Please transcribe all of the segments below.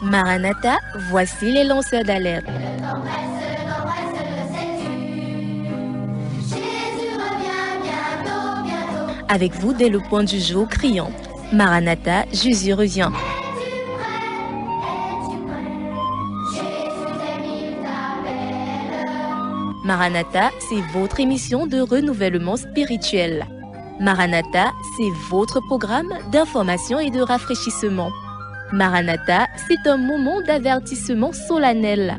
Maranatha, voici les lanceurs d'alerte. Avec vous dès le point du jour criant Maranatha, Jésus revient. Maranatha, c'est votre émission de renouvellement spirituel. Maranatha, c'est votre programme d'information et de rafraîchissement. Maranatha, c'est un moment d'avertissement solennel.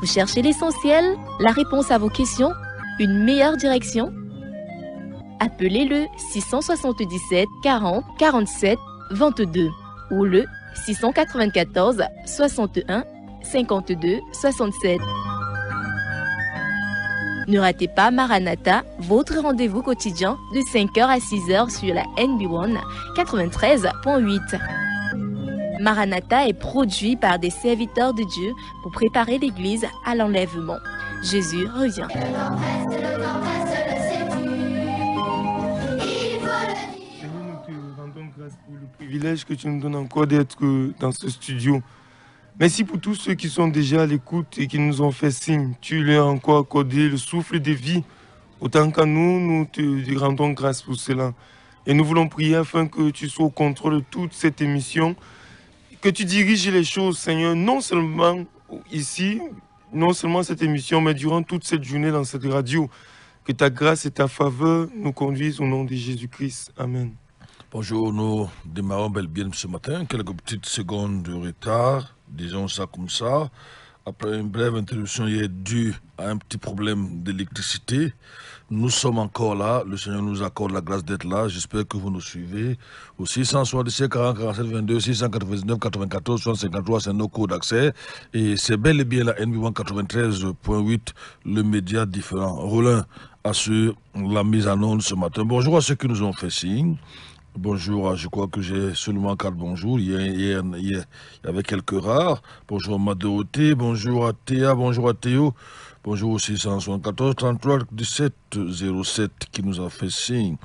Vous cherchez l'essentiel, la réponse à vos questions, une meilleure direction? Appelez le 677 40 47 22 ou le 694 61 52 67. Ne ratez pas Maranatha, votre rendez-vous quotidien de 5h à 6h sur la NB1 93.8. Maranatha est produit par des serviteurs de Dieu pour préparer l'Église à l'enlèvement. Jésus revient. Seigneur, nous te rendons grâce pour le privilège que tu nous donnes encore d'être dans ce studio. Merci pour tous ceux qui sont déjà à l'écoute et qui nous ont fait signe. Tu leur as encore accordé le souffle de vie. Autant qu'à nous, nous te rendons grâce pour cela. Et nous voulons prier afin que tu sois au contrôle de toute cette émission, que tu diriges les choses, Seigneur, non seulement ici, non seulement cette émission, mais durant toute cette journée dans cette radio. Que ta grâce et ta faveur nous conduisent au nom de Jésus-Christ. Amen. Bonjour, nous démarrons bel bien ce matin, quelques petites secondes de retard, disons ça comme ça. Après une brève interruption hier due à un petit problème d'électricité, nous sommes encore là. Le Seigneur nous accorde la grâce d'être là. J'espère que vous nous suivez. Au 677 40 47 22 699 94 63, c'est nos codes d'accès. Et c'est bel et bien la NB1 93.8, le média différent. Roland assure la mise en onde ce matin. Bonjour à ceux qui nous ont fait signe. Bonjour, je crois que j'ai seulement 4 bonjours. Hier, il y avait quelques rares. Bonjour à Madorothée, bonjour à Théa, bonjour à Théo. Bonjour au 674 33 17 07 qui nous a fait signe.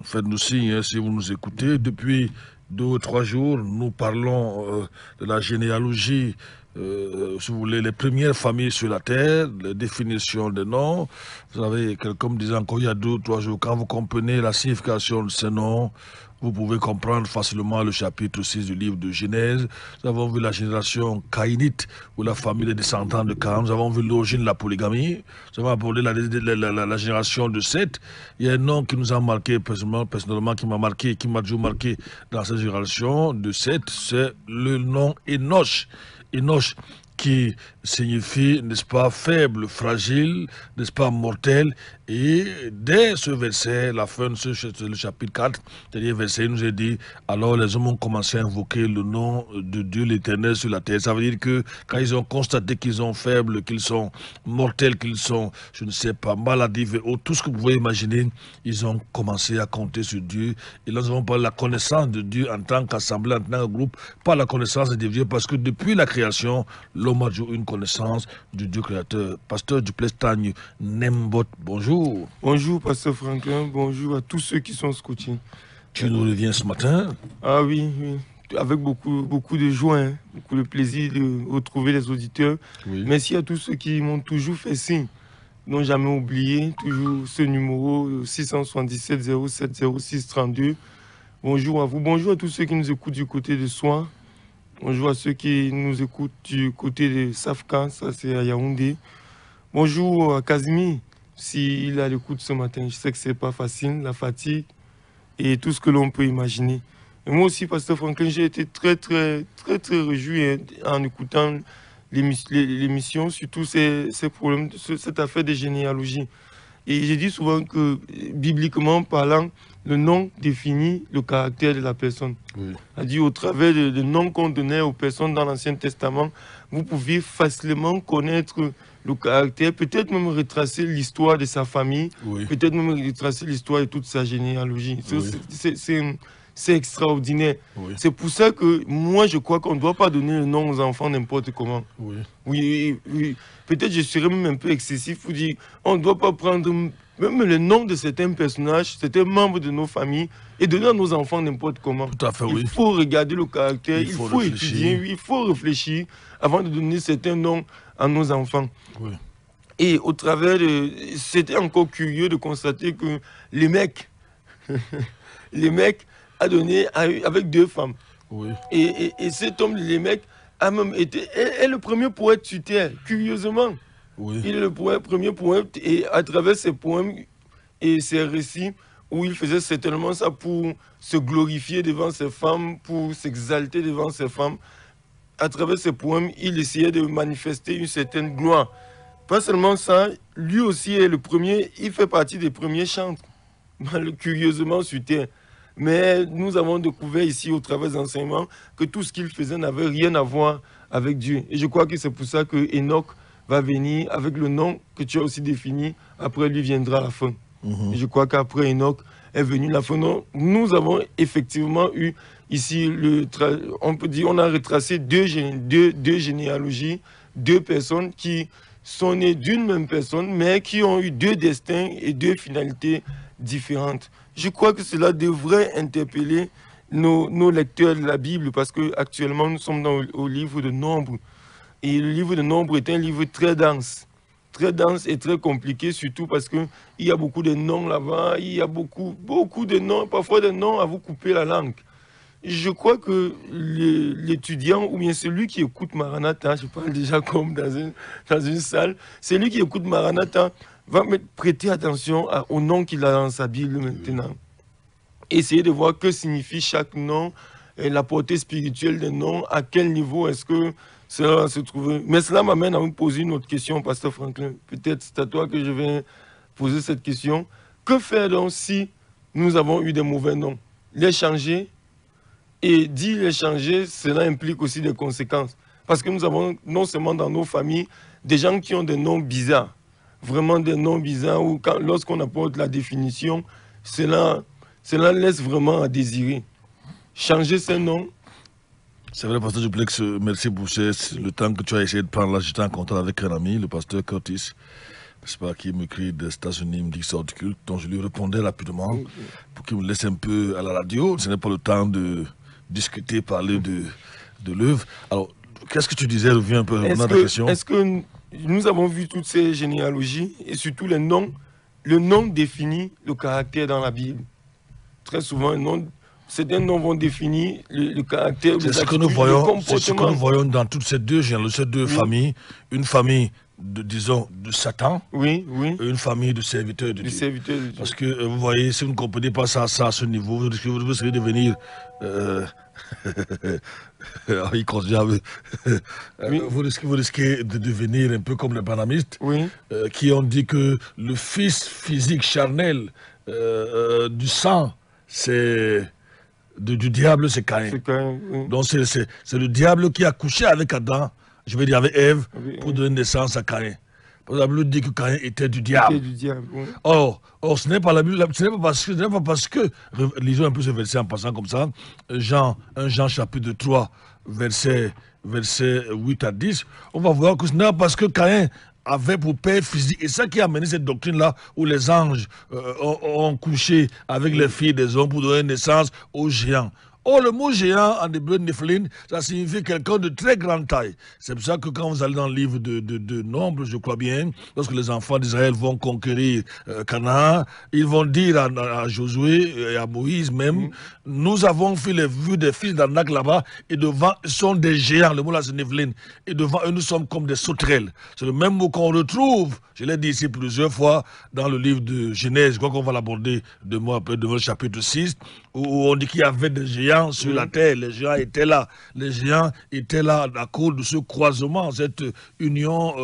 Faites-nous signe si vous nous écoutez. Depuis 2 ou 3 jours, nous parlons de la généalogie. Si vous voulez, les premières familles sur la terre, les définitions des noms. Vous savez, comme disait encore il y a 2 ou 3 jours, quand vous comprenez la signification de ces noms, vous pouvez comprendre facilement le chapitre 6 du livre de Genèse. Nous avons vu la génération caïnite, ou la famille des descendants de Caïn. Nous avons vu l'origine de la polygamie. Nous avons abordé la génération de Seth. Il y a un nom qui nous a marqué, personnellement qui m'a marqué, qui m'a toujours marqué dans cette génération de Seth, c'est le nom Enoch. Enoch qui signifie, n'est-ce pas, faible, fragile, n'est-ce pas, mortel. Et dès ce verset, la fin de le chapitre 4, c'est-à-dire verset, il nous est dit, alors les hommes ont commencé à invoquer le nom de Dieu l'Éternel sur la terre. Ça veut dire que quand ils ont constaté qu'ils sont faibles, qu'ils sont mortels, qu'ils sont, je ne sais pas, maladifs, tout ce que vous pouvez imaginer, ils ont commencé à compter sur Dieu. Et là, nous avons parlé de la connaissance de Dieu en tant qu'assemblée, en tant que groupe, pas la connaissance de Dieu, parce que depuis la création, l'homme a toujours une connaissance du Dieu créateur. Pasteur Duplessis Nembot, bonjour. Bonjour, Pasteur Franklin. Bonjour à tous ceux qui sont scoutés. Tu nous reviens ce matin? Ah oui, oui. Avec beaucoup de joie, hein. Beaucoup de plaisir de retrouver les auditeurs. Oui. Merci à tous ceux qui m'ont toujours fait signe, n'ont jamais oublié, toujours ce numéro 677 07 06 32. Bonjour à vous. Bonjour à tous ceux qui nous écoutent du côté de Soin. Bonjour à ceux qui nous écoutent du côté de Safka, ça c'est à Yaoundé. Bonjour à Casimir, s'il est à l'écoute ce matin. Je sais que c'est pas facile, la fatigue et tout ce que l'on peut imaginer. Et moi aussi, Pasteur Franklin, j'ai été très réjoui, hein, en écoutant l'émission, surtout ces problèmes, cette affaire de généalogie. Et j'ai dit souvent que, bibliquement parlant, le nom définit le caractère de la personne. Oui. C'est-à-dire, au travers des noms qu'on donnait aux personnes dans l'Ancien Testament, vous pouviez facilement connaître le caractère, peut-être même retracer l'histoire de sa famille, Oui. peut-être même retracer l'histoire de toute sa généalogie. Oui. c'est extraordinaire. Oui. C'est pour ça que moi, je crois qu'on ne doit pas donner le nom aux enfants n'importe comment. Oui. Oui. Peut-être je serais même un peu excessif pour dire on ne doit pas prendre même le nom de certains personnages, certains membres de nos familles et donner à nos enfants n'importe comment. Tout à fait, oui. Il faut regarder le caractère, il faut réfléchir. étudier, il faut réfléchir avant de donner certains noms à nos enfants. Oui. Et au travers de... C'était encore curieux de constater que les mecs a donné avec 2 femmes. Oui. Et cet homme, les mecs, a même été... est le premier poète sur Terre, curieusement. Oui. Il est le premier poète et à travers ses poèmes et ses récits, où il faisait certainement ça pour se glorifier devant ses femmes, pour s'exalter devant ses femmes. À travers ses poèmes, il essayait de manifester une certaine gloire. Pas seulement ça, lui aussi est le premier, il fait partie des premiers chantres, curieusement sur Terre. Mais nous avons découvert ici au travers des enseignements que tout ce qu'il faisait n'avait rien à voir avec Dieu. Et je crois que c'est pour ça que Enoch va venir avec le nom que tu as aussi défini. Après lui viendra la fin. Et je crois qu'après Enoch est venu la fin. Donc, nous avons effectivement eu ici, on peut dire, on a retracé deux généalogies, 2 personnes qui sont nées d'une même personne, mais qui ont eu 2 destins et 2 finalités différentes. Je crois que cela devrait interpeller nos lecteurs de la Bible, parce qu'actuellement, nous sommes au livre de Nombre. Et le livre de Nombre est un livre très dense et très compliqué, surtout parce qu'il y a beaucoup de noms là-bas, il y a beaucoup de noms, parfois des noms à vous couper la langue. Je crois que l'étudiant, ou bien celui qui écoute Maranatha, je parle déjà comme dans une salle, celui qui écoute Maranatha va prêter attention au nom qu'il a dans sa Bible maintenant. Essayer de voir que signifie chaque nom, et la portée spirituelle des noms, à quel niveau est-ce que cela va se trouver. Mais cela m'amène à me poser une autre question, Pasteur Franklin. Peut-être c'est à toi que je vais poser cette question. Que faire donc si nous avons eu des mauvais noms? Les changer? Et les changer, cela implique aussi des conséquences. Parce que nous avons non seulement dans nos familles des gens qui ont des noms bizarres, vraiment des noms bizarres, où lorsqu'on apporte la définition, cela laisse vraiment à désirer. Changer ces noms. C'est vrai, pasteur Duplex, merci pour le temps que tu as essayé de prendre. Là, j'étais en contact avec un ami, le pasteur Curtis, je sais pas, qui m'écrit des États-Unis, il me dit que sort du culte, donc je lui répondais rapidement pour qu'il me laisse un peu à la radio. Ce n'est pas le temps de discuter, parler de l'œuvre. Alors, qu'est-ce que tu disais? Reviens un peu à ta question. Est-ce que nous avons vu toutes ces généalogies et surtout les noms? Le nom définit le caractère dans la Bible. Très souvent, certains noms vont définir le caractère, c'est ce que nous voyons dans toutes ces 2 généalogies, ces 2 familles. Une famille de Satan, et une famille de serviteurs de Dieu. Parce que vous voyez, si vous ne comprenez pas ça à ce niveau, vous risquez de devenir vous risquez de devenir un peu comme les banamistes, qui ont dit que le fils physique charnel du sang, c'est du diable, c'est Caïn. Donc c'est le diable qui a couché avec Adam, je veux dire avec Ève, pour donner naissance à Caïn. La Bible dit que Caïn était du diable. Or, ce n'est pas la Bible, ce n'est pas parce que, lisons un peu ce verset en passant comme ça, 1 Jean chapitre 3, verset 8 à 10, on va voir que ce n'est pas parce que Caïn avait pour père physique, et ça qui a amené cette doctrine-là, où les anges ont couché avec les filles des hommes pour donner naissance aux géants. Or, le mot géant en hébreu, Nephilim, ça signifie quelqu'un de très grande taille. C'est pour ça que quand vous allez dans le livre de Nombre, je crois bien, lorsque les enfants d'Israël vont conquérir Canaan, ils vont dire à Josué et à Moïse même, nous avons fait les vues des fils d'Anak là-bas, et devant eux sont des géants, le mot là c'est Nephilim, et devant eux nous sommes comme des sauterelles. C'est le même mot qu'on retrouve, je l'ai dit ici plusieurs fois, dans le livre de Genèse, je crois qu'on va l'aborder devant le chapitre 6, où on dit qu'il y avait des géants sur la terre, les géants étaient là. Les géants étaient là à cause de ce croisement, cette union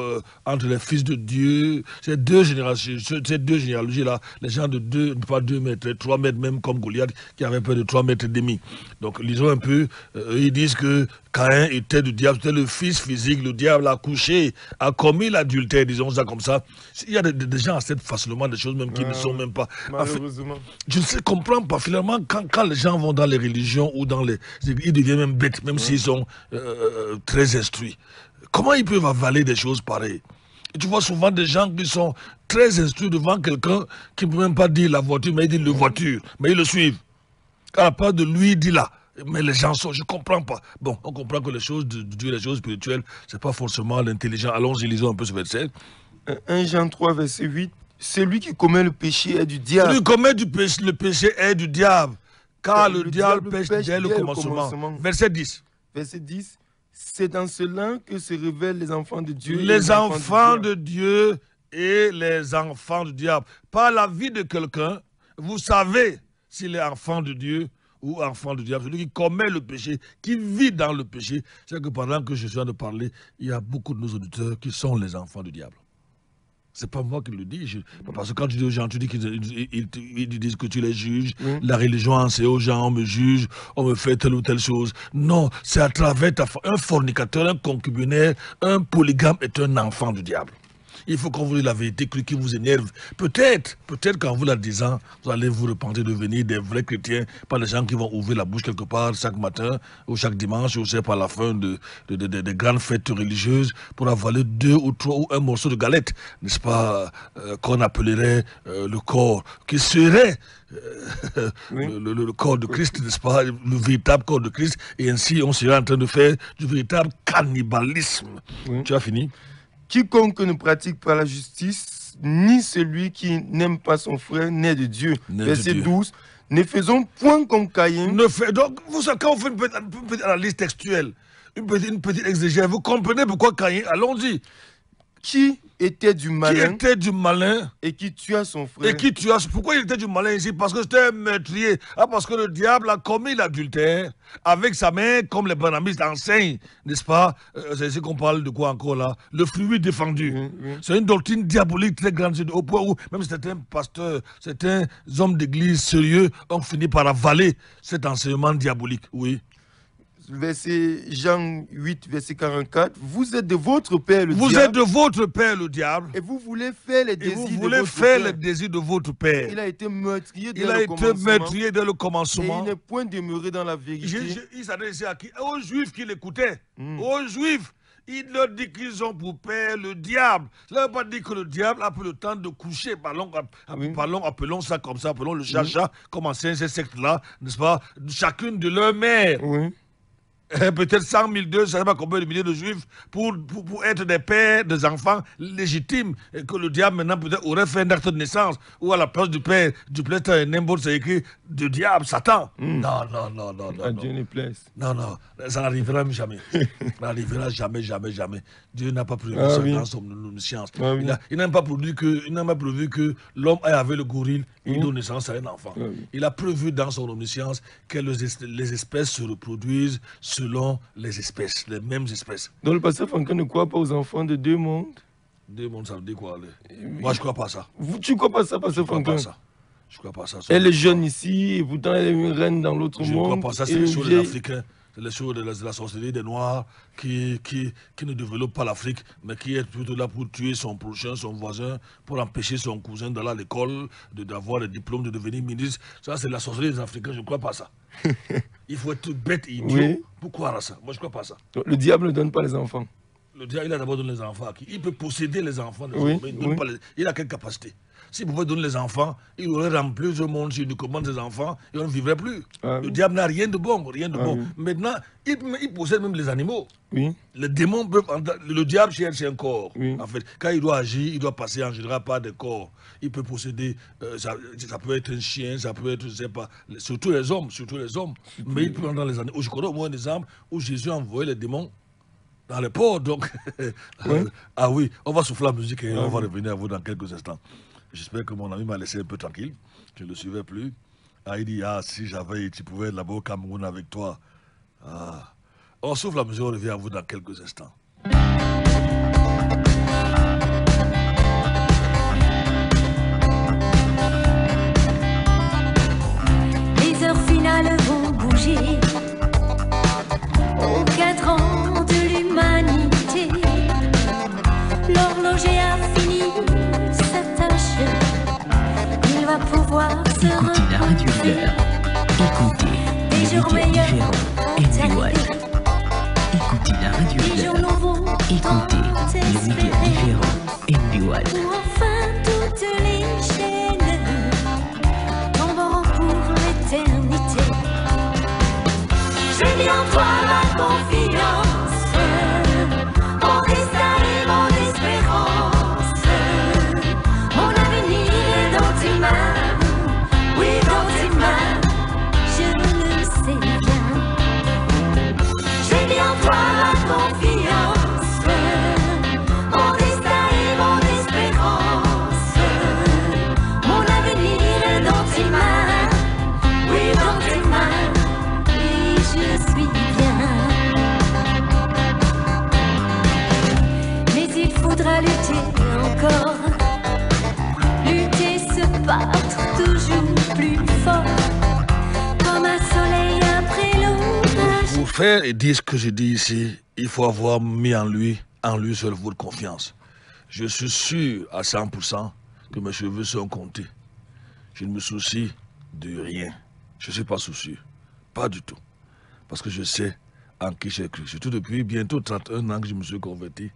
entre les fils de Dieu, ces deux généalogies-là, les gens de pas 2 mètres, 3 mètres même comme Goliath, qui avait peur de 3 mètres et demi. Donc lisons un peu, ils disent que Caïn était du diable, c'était le fils physique, le diable a couché, a commis l'adultère, disons ça comme ça. Il y a des gens qui acceptent facilement des choses même qui ne sont même pas... Malheureusement. Je ne comprends pas, finalement, quand les gens vont dans les religions ou dans les... Ils deviennent même bêtes, même s'ils sont très instruits. Comment ils peuvent avaler des choses pareilles? Et tu vois souvent des gens qui sont très instruits devant quelqu'un qui ne peut même pas dire la voiture, mais il dit le voiture, mais ils le suivent. Quand la part de lui, il dit là. Mais les gens sont, je ne comprends pas. Bon, on comprend que les choses de Dieu, les choses spirituelles, ce n'est pas forcément l'intelligent. Allons-y, lisons un peu ce verset. 1 Jean 3, verset 8. Celui qui commet le péché est du diable. Celui qui commet le péché est du diable. Car le diable pêche dès le commencement. Verset 10. Verset 10. C'est dans cela que se révèlent les enfants de Dieu. Les enfants de Dieu et les enfants du diable. Par la vie de quelqu'un, vous savez s'il est enfant de Dieu ou enfant du diable. Celui qui commet le péché, qui vit dans le péché. C'est que pendant que je suis en train de parler, il y a beaucoup de nos auditeurs qui sont les enfants du diable. C'est pas moi qui le dis. Parce que quand tu dis aux gens, tu dis qu'ils disent que tu les juges. La religion enseigne aux gens, on me juge, on me fait telle ou telle chose. Non, c'est à travers un fornicateur, un concubinaire, un polygame est un enfant du diable. Il faut qu'on vous dise la vérité qui vous énerve. Peut-être qu'en vous la disant, vous allez vous repentir de devenir des vrais chrétiens, pas des gens qui vont ouvrir la bouche quelque part chaque matin ou chaque dimanche, ou c'est par la fin de grandes fêtes religieuses pour avaler 2 ou 3 ou un morceau de galette, n'est-ce pas, qu'on appellerait le corps, qui serait le corps de Christ, n'est-ce pas, le véritable corps de Christ, et ainsi on serait en train de faire du véritable cannibalisme. Tu as fini? Quiconque ne pratique pas la justice, ni celui qui n'aime pas son frère, n'est de Dieu. Verset 12. Ne faisons point comme Caïn. Donc, vous savez, quand on fait une petite analyse textuelle, une petite exégèse, vous comprenez pourquoi Caïn, allons-y. Qui était du malin. Qui était du malin. Et qui tua son frère. Et qui tua. Pourquoi il était du malin ici? Parce que c'était un meurtrier. Ah, parce que le diable a commis l'adultère avec sa main, comme les banamistes enseignent, n'est-ce pas? C'est ici qu'on parle de quoi encore là? Le fluide défendu. C'est une doctrine diabolique très grande, au point où même certains pasteurs, certains hommes d'église sérieux ont fini par avaler cet enseignement diabolique. Oui. Verset Jean 8, verset 44. Vous êtes de votre père le diable. Vous êtes de votre père le diable. Et vous voulez faire les désirs de votre père. Vous voulez faire les désirs de votre père. Il a été meurtrier dès le commencement. Et il n'est point demeuré dans la vérité. Il s'adresse à qui? Aux Juifs qui l'écoutaient. Aux Juifs. Il leur dit qu'ils ont pour père le diable. Cela ne veut pas dire que le diable a pris le temps de coucher. Appelons ça comme ça, appelons le chacha, comme enseignent ces sectes-là, n'est-ce pas? Chacune de leurs mères. Oui. Peut-être 100 000, 200, je ne sais pas combien de milliers de juifs pour être des pères, des enfants légitimes, et que le diable maintenant peut-être aurait fait un acte de naissance, ou à la place du père, n'importe, c'est écrit du diable, Satan. Non. À Dieu ne plaise. Non, ça n'arrivera jamais. Ça n'arrivera jamais. Dieu n'a pas prévu ça dans son omniscience. Il n'a pas prévu que l'homme ait avec le gorille, il donne naissance à un enfant. Il a prévu dans son omniscience que les espèces se reproduisent selon les espèces, les mêmes espèces. Donc le pasteur Franklin ne croit pas aux enfants de 2 mondes? 2 mondes, ça veut dire quoi? Moi, je ne crois pas ça. Tu ne crois pas ça, pasteur Franklin? Je ne crois pas ça. Elle est jeune ici, et pourtant elle est une reine dans l'autre monde. Je ne crois pas ça, c'est les choses des Africains. C'est les choses de la sorcellerie des Noirs qui ne développent pas l'Afrique, mais qui est plutôt là pour tuer son prochain, son voisin, pour empêcher son cousin d'aller à l'école, d'avoir le diplôme, de devenir ministre. Ça, c'est la sorcellerie des Africains, je ne crois pas ça. Il faut être bête et idiot pour croire à ça. Moi, je ne crois pas ça. Donc, le diable ne donne pas les enfants. Le diable, il a d'abord donné les enfants à qui? Il peut posséder les enfants, mais il a quelle capacité? S'il pouvait donner les enfants, il aurait rempli ce monde sur une commande des enfants et on ne vivrait plus. Le diable n'a rien de bon, Maintenant, il possède même les animaux. Les démons peuvent... Le diable cherche un corps. En fait, quand il doit agir, il doit passer en général par des corps. Il peut posséder... ça peut être un chien, ça peut être, je ne sais pas... Surtout les hommes. Mais il peut prendre les animaux. Je connais au moins un exemple où Jésus a envoyé les démons dans les ports. Donc, ah oui, on va souffler la musique et on va revenir à vous dans quelques instants. J'espère que mon ami m'a laissé un peu tranquille. Je ne le suivais plus. Ah, il dit, si tu pouvais être là-bas au Cameroun avec toi. On souffle la musique, on revient à vous dans quelques instants. Les heures finales vont bouger. Aucun mis en toi ma confiance, mon destin et mon espérance. Mon avenir est dans tes mains, oui dans tes mains, je le sais bien. J'ai mis en toi ma confiance, mon destin et mon espérance. Mon avenir est dans tes mains, oui dans tes mains, et je suis bien. Mais il faudra lutter encore, lutter, se battre toujours plus fort, comme un soleil après l'orage. Pour faire et dire ce que je dis ici, il faut avoir mis en lui seul votre confiance. Je suis sûr à 100% que mes cheveux sont comptés. Je ne me soucie de rien. Je ne suis pas soucieux. Pas du tout. Parce que je sais en qui j'ai cru. Surtout depuis bientôt 31 ans que je me suis converti.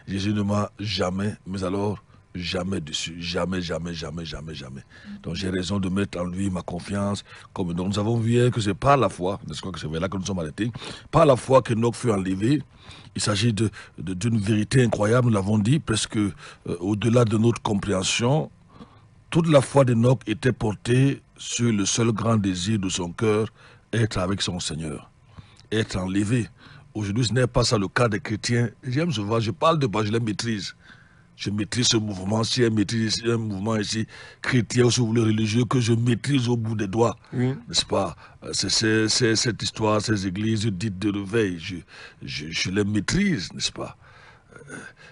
Jésus ne m'a jamais, mais alors jamais dessus. Jamais, jamais, jamais, jamais, jamais. Donc j'ai raison de mettre en lui ma confiance. Comme nous avons vu hier que c'est par la foi, n'est-ce pas que c'est là que nous sommes arrêtés, par la foi que Enoch fut enlevé. Il s'agit d'une vérité incroyable, nous l'avons dit, presque au-delà de notre compréhension. Toute la foi d'Enoch était portée sur le seul grand désir de son cœur, être avec son Seigneur, être enlevé. Aujourd'hui, ce n'est pas ça le cas des chrétiens. J'aime souvent, je parle de moi, je les maîtrise. Je maîtrise ce mouvement, si elle maîtrise un mouvement ici, chrétien ou si vous voulez religieux, que je maîtrise au bout des doigts. Oui. N'est-ce pas? C'est cette histoire, ces églises dites de réveil, je les maîtrise, n'est-ce pas?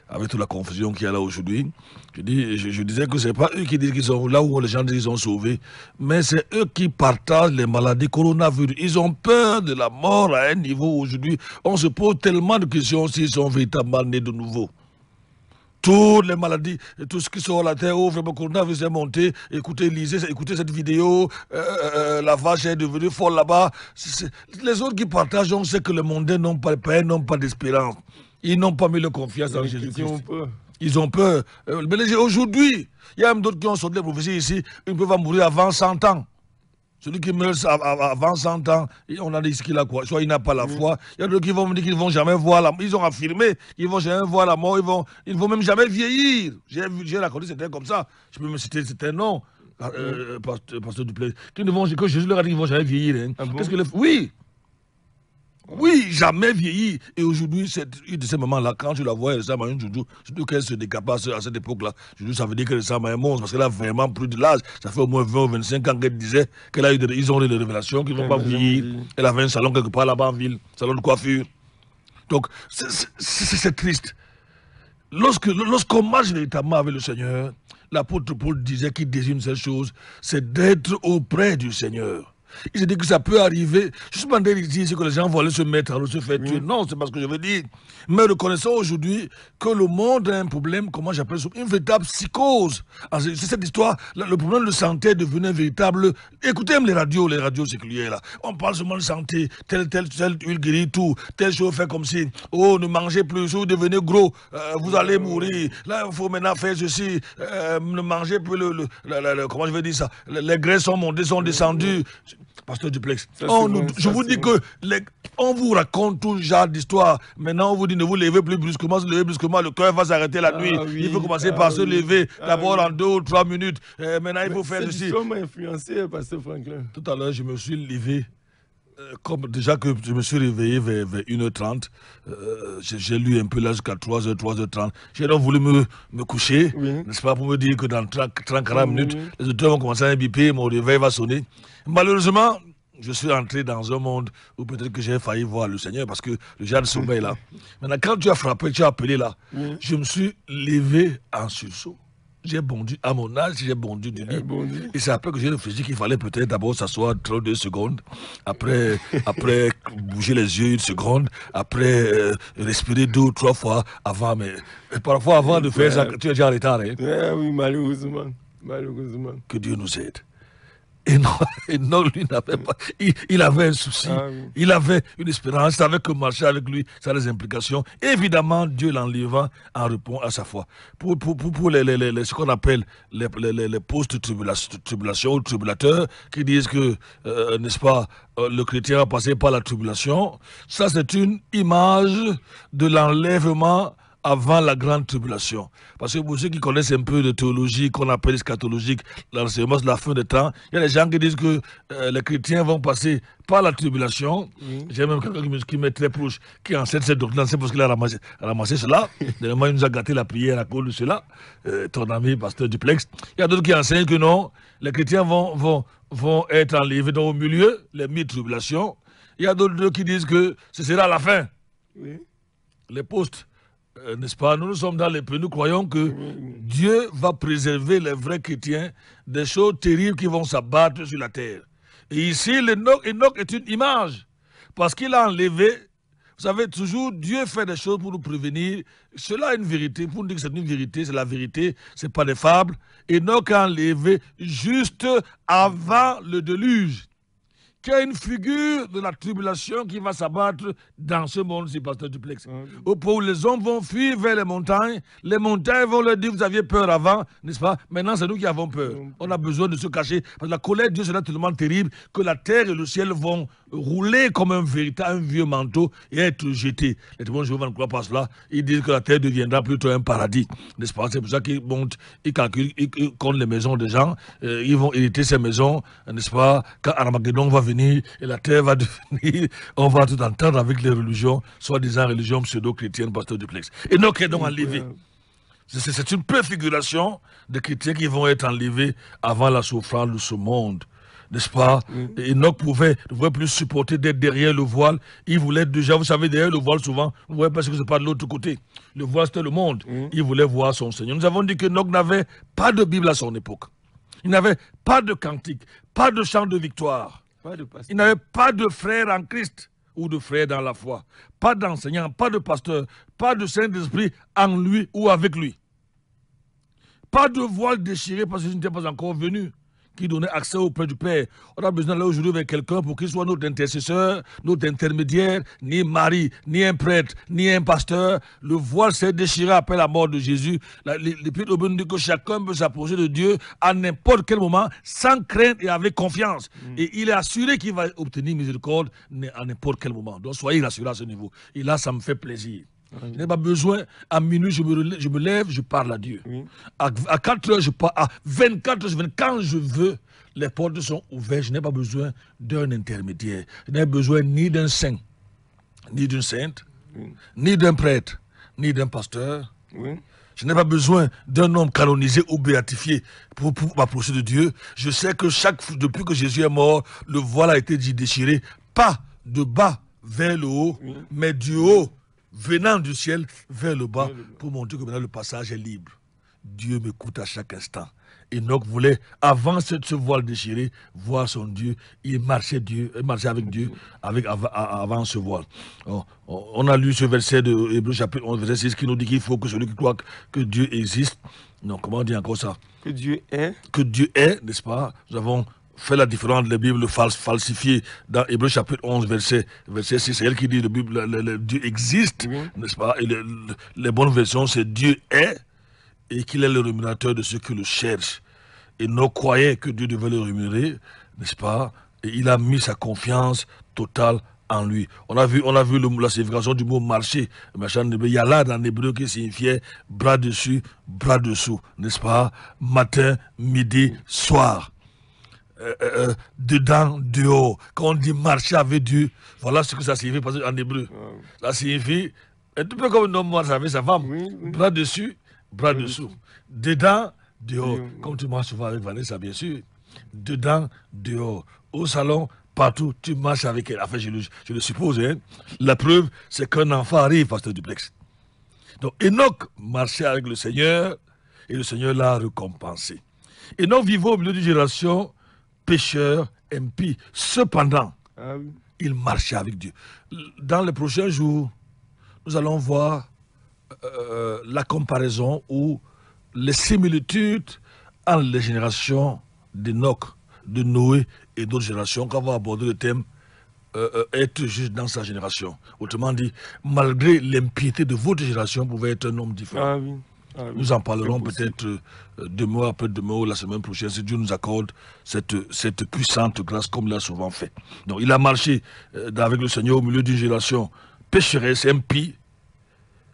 Avec toute la confusion qu'il y a là aujourd'hui, je disais que ce n'est pas eux qui disent qu'ils sont là où les gens disent qu'ils sont sauvés, mais c'est eux qui partagent les maladies coronavirus. Ils ont peur de la mort à un niveau aujourd'hui. On se pose tellement de questions s'ils sont véritablement nés de nouveau. Toutes les maladies, tout ce qui sort à la terre, oh, vraiment, le coronavirus est monté, écoutez, lisez, écoutez cette vidéo, la vache est devenue folle là-bas. Les autres qui partagent, on sait que les mondains n'ont pas de paix, n'ont pas d'espérance. Ils n'ont pas mis leur confiance en Jésus-Christ. Ils ont peur. Mais aujourd'hui, il y a même d'autres qui ont sorti les prophéties ici, ils peuvent mourir avant 100 ans. Celui qui meurt avant 100 ans, on a dit qu'il a quoi? Soit il n'a pas la foi. Il y a d'autres qui vont me dire qu'ils ne vont jamais voir la mort. Ils ont affirmé qu'ils ne vont jamais voir la mort. Ils ne vont même jamais vieillir. J'ai raconté, c'était comme ça. Je peux me citer certains noms. Pasteur Duplessis. Que Jésus leur a dit qu'ils ne vont jamais vieillir. Hein. Ah bon? Oui. Oui, jamais vieilli. Et aujourd'hui, c'est une de ces moments-là, quand tu la vois, elle ressemble à une joujou, surtout qu'elle se décapace à cette époque-là. Joujou, ça veut dire qu'elle ressemble à un monstre, parce qu'elle a vraiment plus de l'âge. Ça fait au moins 20 ou 25 ans qu'elle disait qu'ils ont eu des révélations, qu'ils ne vont pas vieillir. Elle avait un salon quelque part là-bas en ville, salon de coiffure. Donc, c'est triste. Lorsqu'on marche véritablement avec le Seigneur, l'apôtre Paul disait qu'il désire une seule chose, c'est d'être auprès du Seigneur. Il se dit que ça peut arriver. Je suis pas en train de dire que les gens vont aller se mettre à se faire tuer. Non, c'est pas ce que je veux dire. Mais reconnaissons aujourd'hui que le monde a un problème, comment j'appelle ça, une véritable psychose. C'est cette histoire, le problème de santé est devenu un véritable... Écoutez même les radios séculières là. On parle seulement de santé, telle huile guérit tout, telle chose fait comme si, oh, ne mangez plus, vous devenez gros, vous allez mourir. Là, il faut maintenant faire ceci, ne mangez plus comment je vais dire ça, les graisses sont montées, sont descendues. Pasteur Duplessis, je vous dis que on vous raconte tout genre d'histoire. Maintenant, on vous dit ne vous levez plus brusquement, le cœur va s'arrêter la nuit. Oui, il faut commencer par se lever, d'abord en 2 ou 3 minutes. Maintenant, il faut faire ceci. C'est m'a influencé, Pasteur Franklin. Tout à l'heure, je me suis levé. Comme déjà que je me suis réveillé vers 1h30, j'ai lu un peu là jusqu'à 3h, 3h30. J'ai donc voulu me coucher, n'est-ce pas, pour me dire que dans 30-40 minutes, les auteurs vont commencer à biper, mon réveil va sonner. Malheureusement, je suis entré dans un monde où peut-être que j'ai failli voir le Seigneur parce que le genre de sommeil là. Maintenant, quand tu as frappé, tu as appelé là, je me suis levé en sursaut. J'ai bondi, à mon âge, j'ai bondi du lit. Et c'est après que j'ai réfléchi qu'il fallait peut-être d'abord s'asseoir 32 secondes, après bouger les yeux 1 seconde, après respirer 2 ou 3 fois avant, mais parfois avant de faire ça, tu es déjà en retard. Hein? Oui, malheureusement. Que Dieu nous aide. Enoch, lui, n'avait pas. Il avait un souci. Ah oui. Il avait une espérance. Il savait que marcher avec lui, ça a des implications. Évidemment, Dieu l'enlevant en répond à sa foi. Pour ce qu'on appelle les post-tribulation ou tribulateurs qui disent que, n'est-ce pas, le chrétien va passer par la tribulation, ça, c'est une image de l'enlèvement avant la grande tribulation. Parce que pour ceux qui connaissent un peu de théologie, qu'on appelle eschatologique, l'enseignement de la fin des temps, il y a des gens qui disent que les chrétiens vont passer par la tribulation. J'ai même quelqu'un qui m'est très proche, qui enseigne cette doctrine, c'est parce qu'il a ramassé cela. Dernièrement, il nous a gâté la prière à cause de cela, ton ami, pasteur Duplex. Il y a d'autres qui enseignent que non, les chrétiens vont être enlevés dans au milieu, les mi-tribulations. Il y a d'autres qui disent que ce sera la fin. Oui. Les postes. N'est-ce pas? Nous sommes dans les pays, nous croyons que Dieu va préserver les vrais chrétiens des choses terribles qui vont s'abattre sur la terre. Et ici, Enoch est une image, parce qu'il a enlevé, vous savez, toujours Dieu fait des choses pour nous prévenir. Cela est une vérité, pour nous dire que c'est une vérité, c'est la vérité, ce n'est pas des fables. Enoch a enlevé juste avant le déluge, qui est une figure de la tribulation qui va s'abattre dans ce monde-ci, pasteur Duplex. Au point où les hommes vont fuir vers les montagnes vont leur dire, vous aviez peur avant, n'est-ce pas? Maintenant, c'est nous qui avons peur. On a besoin de se cacher, parce que la colère de Dieu sera tellement terrible que la terre et le ciel vont rouler comme un vieux manteau et être jetés. Les témoins de Jéhovah ne croient pas cela. Ils disent que la terre deviendra plutôt un paradis, n'est-ce pas? C'est pour ça qu'ils montent, ils calculent, ils comptent les maisons des gens, ils vont hériter ces maisons, n'est-ce pas? Quand Armageddon va venir et la terre va devenir, on va tout entendre avec les religions, soi-disant religions pseudo-chrétiennes, pasteur Duplex. Et donc, est donc enlevé. C'est une préfiguration des chrétiens qui vont être enlevés avant la souffrance de ce monde. N'est-ce pas? Enoch ne pouvait plus supporter d'être derrière le voile. Il voulait déjà, vous savez, derrière le voile, souvent, vous voyez parce que c'est pas de l'autre côté. Le voile, c'était le monde. Il voulait voir son Seigneur. Nous avons dit que Enoch n'avait pas de Bible à son époque. Il n'avait pas de cantique, pas de chant de victoire. Il n'avait pas de frère en Christ ou de frère dans la foi. Pas d'enseignant, pas de pasteur, pas de Saint-Esprit en lui ou avec lui. Pas de voile déchiré parce qu'il n'était pas encore venu, qui donnait accès auprès du Père. On a besoin là aujourd'hui avec quelqu'un pour qu'il soit notre intercesseur, notre intermédiaire, ni mari, ni un prêtre, ni un pasteur. Le voile s'est déchiré après la mort de Jésus. L'Épître aux Hébreux dit que chacun peut s'approcher de Dieu à n'importe quel moment, sans crainte et avec confiance. Et il est assuré qu'il va obtenir miséricorde à n'importe quel moment. Donc soyez rassurés à ce niveau. Et là, ça me fait plaisir. Je n'ai pas besoin, à minuit, je me lève, je parle à Dieu. À 4 heures, je parle, à 24 heures, quand je veux, les portes sont ouvertes. Je n'ai pas besoin d'un intermédiaire. Je n'ai besoin ni d'un saint, ni d'une sainte, ni d'un prêtre, ni d'un pasteur. Je n'ai pas besoin d'un homme canonisé ou béatifié pour m'approcher de Dieu. Je sais que depuis que Jésus est mort, le voile a été déchiré, pas de bas vers le haut, mais du haut venant du ciel vers le bas pour montrer que maintenant le passage est libre. Dieu m'écoute à chaque instant. Enoch voulait, avant ce voile déchiré, voir son Dieu. Il marchait avec Dieu avant ce voile. On a lu ce verset de Hébreux chapitre 11, verset 6 qui nous dit qu'il faut que celui qui croit que Dieu existe. Non, comment on dit encore ça? Que Dieu est. Que Dieu est, n'est-ce pas? Nous avons fait la différence de la Bible falsifiée dans Hébreux chapitre 11, verset 6. C'est elle qui dit que Dieu existe, n'est-ce pas? Et les bonnes versions, c'est Dieu est et qu'il est le rémunérateur de ceux qui le cherchent. Et nous croyait que Dieu devait le rémunérer, n'est-ce pas? Et il a mis sa confiance totale en lui. On a vu la signification du mot marcher. Il y a là dans l'hébreu qui signifiait bras dessus, bras dessous, n'est-ce pas? Matin, midi, soir. Dedans, dehors. Quand on dit marcher avec Dieu, voilà ce que ça signifie en hébreu. Ça signifie, un peu comme un homme marche avec sa femme, bras dessus, bras dessous. Dedans, dehors. Comme tu marches souvent avec Vanessa, bien sûr. Dedans, dehors. Au salon, partout, tu marches avec elle. Enfin, je le suppose. Hein. La preuve, c'est qu'un enfant arrive, pasteur Duplex. Donc, Enoch marchait avec le Seigneur et le Seigneur l'a récompensé. Enoch vivait au milieu d'une génération pécheur, impie. Cependant, il marchait avec Dieu. Dans les prochains jours, nous allons voir la comparaison ou les similitudes entre les générations d'Enoch de Noé et d'autres générations qu'on va aborder le thème être juste dans sa génération. Autrement dit, malgré l'impiété de votre génération, vous pouvez être un homme différent. Ah oui. Ah oui. Nous en parlerons peut-être demain, après-demain ou la semaine prochaine, si Dieu nous accorde cette puissante grâce comme il l'a souvent fait. Donc il a marché avec le Seigneur au milieu d'une génération pécheresse, impie.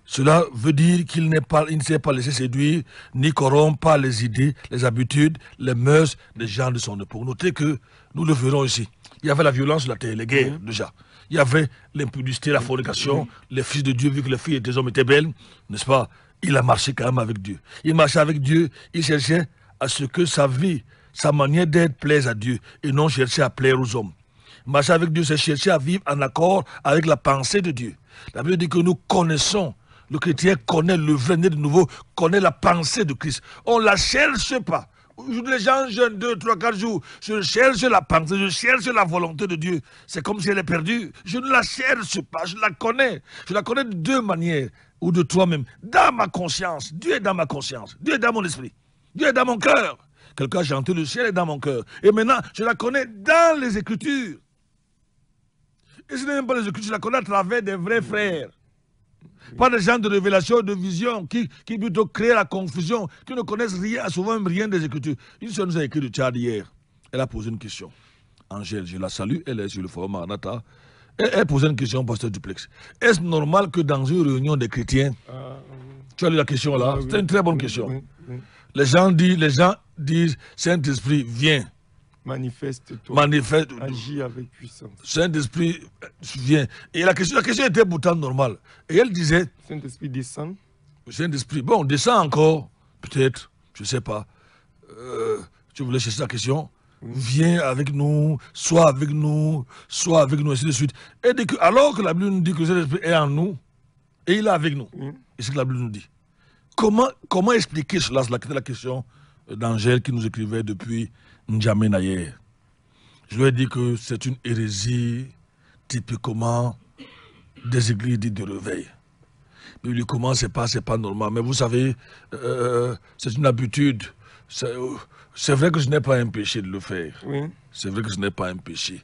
Cela veut dire qu'il ne s'est pas laissé séduire, ni corrompre par les idées, les habitudes, les mœurs des gens de son époque. Notez que nous le verrons ici. Il y avait la violence de la terre, les guerres déjà. Il y avait l'impudicité, la fornication, les fils de Dieu, vu que les filles des hommes étaient belles, n'est-ce pas? Il a marché quand même avec Dieu. Il marchait avec Dieu, il cherchait à ce que sa vie, sa manière d'être plaise à Dieu, et non chercher à plaire aux hommes. Marcher avec Dieu, c'est chercher à vivre en accord avec la pensée de Dieu. La Bible dit que nous connaissons. Le chrétien connaît le vrai né de nouveau, connaît la pensée de Christ. On ne la cherche pas. Aujourd'hui, les gens jeûnent 2, 3, 4 jours. Je cherche la pensée, je cherche la volonté de Dieu. C'est comme si elle est perdue. Je ne la cherche pas, je la connais. Je la connais de 2 manières, ou de 3 même. Dans ma conscience, Dieu est dans ma conscience. Dieu est dans mon esprit. Dieu est dans mon cœur. Quelqu'un a chanté, le ciel est dans mon cœur. Et maintenant, je la connais dans les Écritures. Et ce n'est même pas les Écritures, je la connais à travers des vrais frères. Pas des gens de révélation, de vision, qui plutôt créent la confusion, qui ne connaissent rien, souvent même rien des Écritures. Une soeur nous a écrit du Tchad hier. Elle a posé une question. Angèle, je la salue, elle est sur le forum Maranatha. Elle posait une question au pasteur Duplex. Est-ce normal que dans une réunion des chrétiens, tu as lu la question là, c'est une très bonne question. Les gens disent, Saint-Esprit, viens. Manifeste-toi. Agis avec puissance. Saint-Esprit vient. Et la question était pourtant normale. Et elle disait... Saint-Esprit descend. Saint-Esprit, bon, descend encore, peut-être, je ne sais pas. Tu voulais chercher la question? Viens avec nous, sois avec nous, ainsi de suite. Et dit que, alors que la Bible nous dit que Saint-Esprit est en nous, et il est avec nous. Et c'est ce que la Bible nous dit. Comment expliquer cela? C'était la question d'Angèle qui nous écrivait depuis N'Djamena hier. Je lui ai dit que c'est une hérésie typiquement des églises dites de réveil. Bibliquement, c'est pas normal. Mais vous savez, c'est une habitude. C'est vrai que ce n'est pas un péché de le faire. Oui. C'est vrai que ce n'est pas un péché.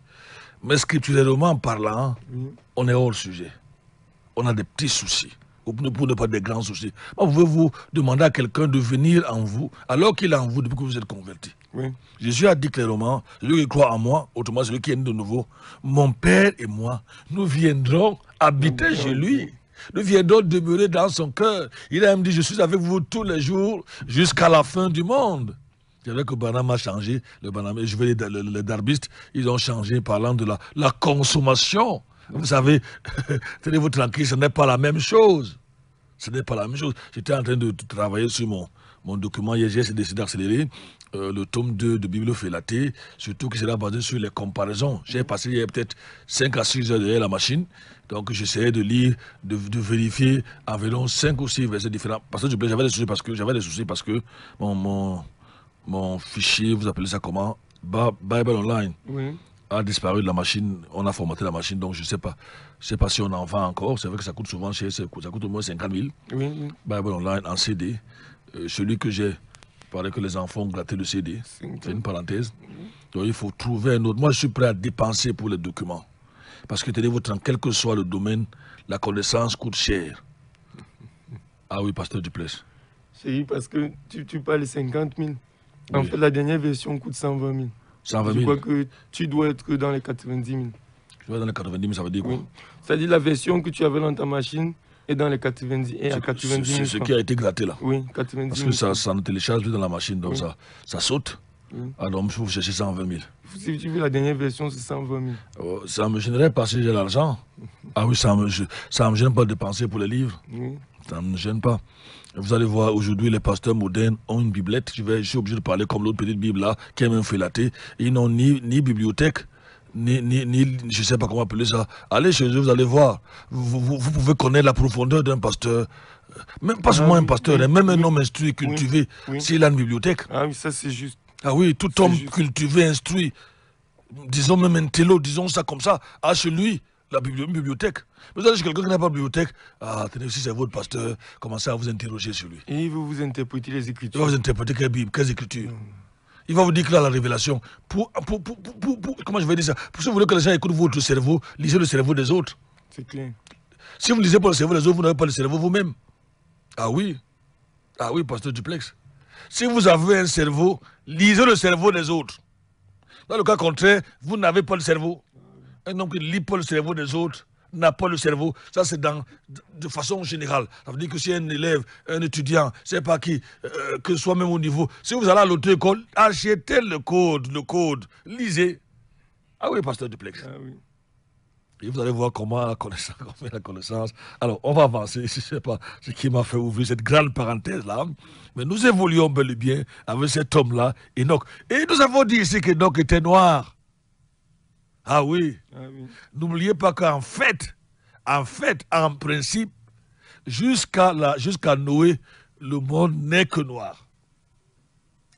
Mais scripturairement parlant, on est hors sujet. On a des petits soucis. Pour ne pas des grands soucis. Pouvez-vous demander à quelqu'un de venir en vous, alors qu'il est en vous depuis que vous êtes converti? Oui. Jésus a dit clairement, celui qui croit en moi, autrement celui qui est né de nouveau, mon Père et moi, nous viendrons habiter chez lui. Nous viendrons demeurer dans son cœur. Il a même dit, je suis avec vous tous les jours jusqu'à la fin du monde. C'est vrai que Branham a changé, les darbistes, ils ont changé parlant de la consommation. Vous savez, tenez-vous tranquille, ce n'est pas la même chose. Ce n'est pas la même chose. J'étais en train de travailler sur mon document hier, j'ai décidé d'accélérer le tome 2 de Bible Félatée, surtout que c'est là basé sur les comparaisons. J'ai passé il y a peut-être 5 à 6 heures derrière la machine, donc j'essayais de lire, de vérifier environ 5 ou 6 versets différents. Parce que j'avais des soucis parce que mon fichier, vous appelez ça comment? Bible Online. Oui. A disparu de la machine, on a formaté la machine, donc je ne sais pas si on en vend encore. C'est vrai que ça coûte souvent cher, ça coûte au moins 50 000. Oui. Bible Online en CD. Celui que j'ai, il paraît que les enfants ont gratté le CD. C'est une parenthèse. Donc il faut trouver un autre. Moi, je suis prêt à dépenser pour les documents. Parce que tenez-vous tranquille, quel que soit le domaine, la connaissance coûte cher. Ah oui, pasteur Duplessis. C'est parce que tu parles de 50 000. En oui. fait, la dernière version coûte 120 000. 120 000. Je crois que tu dois être dans les 90 000. Tu dois être dans les 90 000, ça veut dire quoi? Oui. C'est-à-dire la version que tu avais dans ta machine est dans les 90 000. C'est ce qui a été gratté là. Oui, 90 000. Parce que ça ne télécharge plus dans la machine, donc oui. ça saute. Oui. Alors, il faut chercher 120 000. Si tu veux la dernière version, c'est 120 000. Ça me gênerait pas si j'ai l'argent. Ah oui, ça me gêne pas de dépenser pour les livres. Oui. Ça ne me gêne pas. Vous allez voir, aujourd'hui, les pasteurs modernes ont une biblette. Je suis obligé de parler comme l'autre petite Bible là, qui est même félatée. Ils n'ont ni bibliothèque, ni je ne sais pas comment appeler ça. Allez chez eux, vous allez voir. Vous pouvez connaître la profondeur d'un pasteur. Même pas seulement un pasteur, oui, même un homme instruit, cultivé, s'il a une bibliothèque. Ah oui, ça c'est juste. Ah oui, tout homme cultivé, instruit, disons même un télo, disons ça comme ça, a chez lui une bibliothèque. Vous allez chez quelqu'un qui n'a pas de bibliothèque, tenez, si c'est votre pasteur, commencez à vous interroger sur lui. Et il veut vous interpréter les Écritures. Il va vous interpréter quelle Bible, quelles Écritures. Il va vous dire que là, la révélation, comment je vais dire ça? Pour si vous voulez que les gens écoutent votre cerveau, lisez le cerveau des autres. C'est clair. Si vous ne lisez pas le cerveau des autres, vous n'avez pas le cerveau vous-même. Ah oui, pasteur Duplex. Si vous avez un cerveau, lisez le cerveau des autres. Dans le cas contraire, vous n'avez pas le cerveau. Un homme qui ne lit pas le cerveau des autres n'a pas le cerveau. Ça, c'est de façon générale. Ça veut dire que si un élève, un étudiant, je ne sais pas qui, que ce soit même au niveau, si vous allez à l'auto-école, achetez le code, lisez. Ah oui, pasteur Duplex. Ah oui. Et vous allez voir comment la connaissance. Alors, on va avancer. Je ne sais pas ce qui m'a fait ouvrir cette grande parenthèse-là. Mais nous évoluons bel et bien avec cet homme-là, Enoch. Et nous avons dit ici qu'Enoch était noir. Ah oui. N'oubliez pas qu'en fait, en principe, jusqu'à Noé, le monde n'est que noir.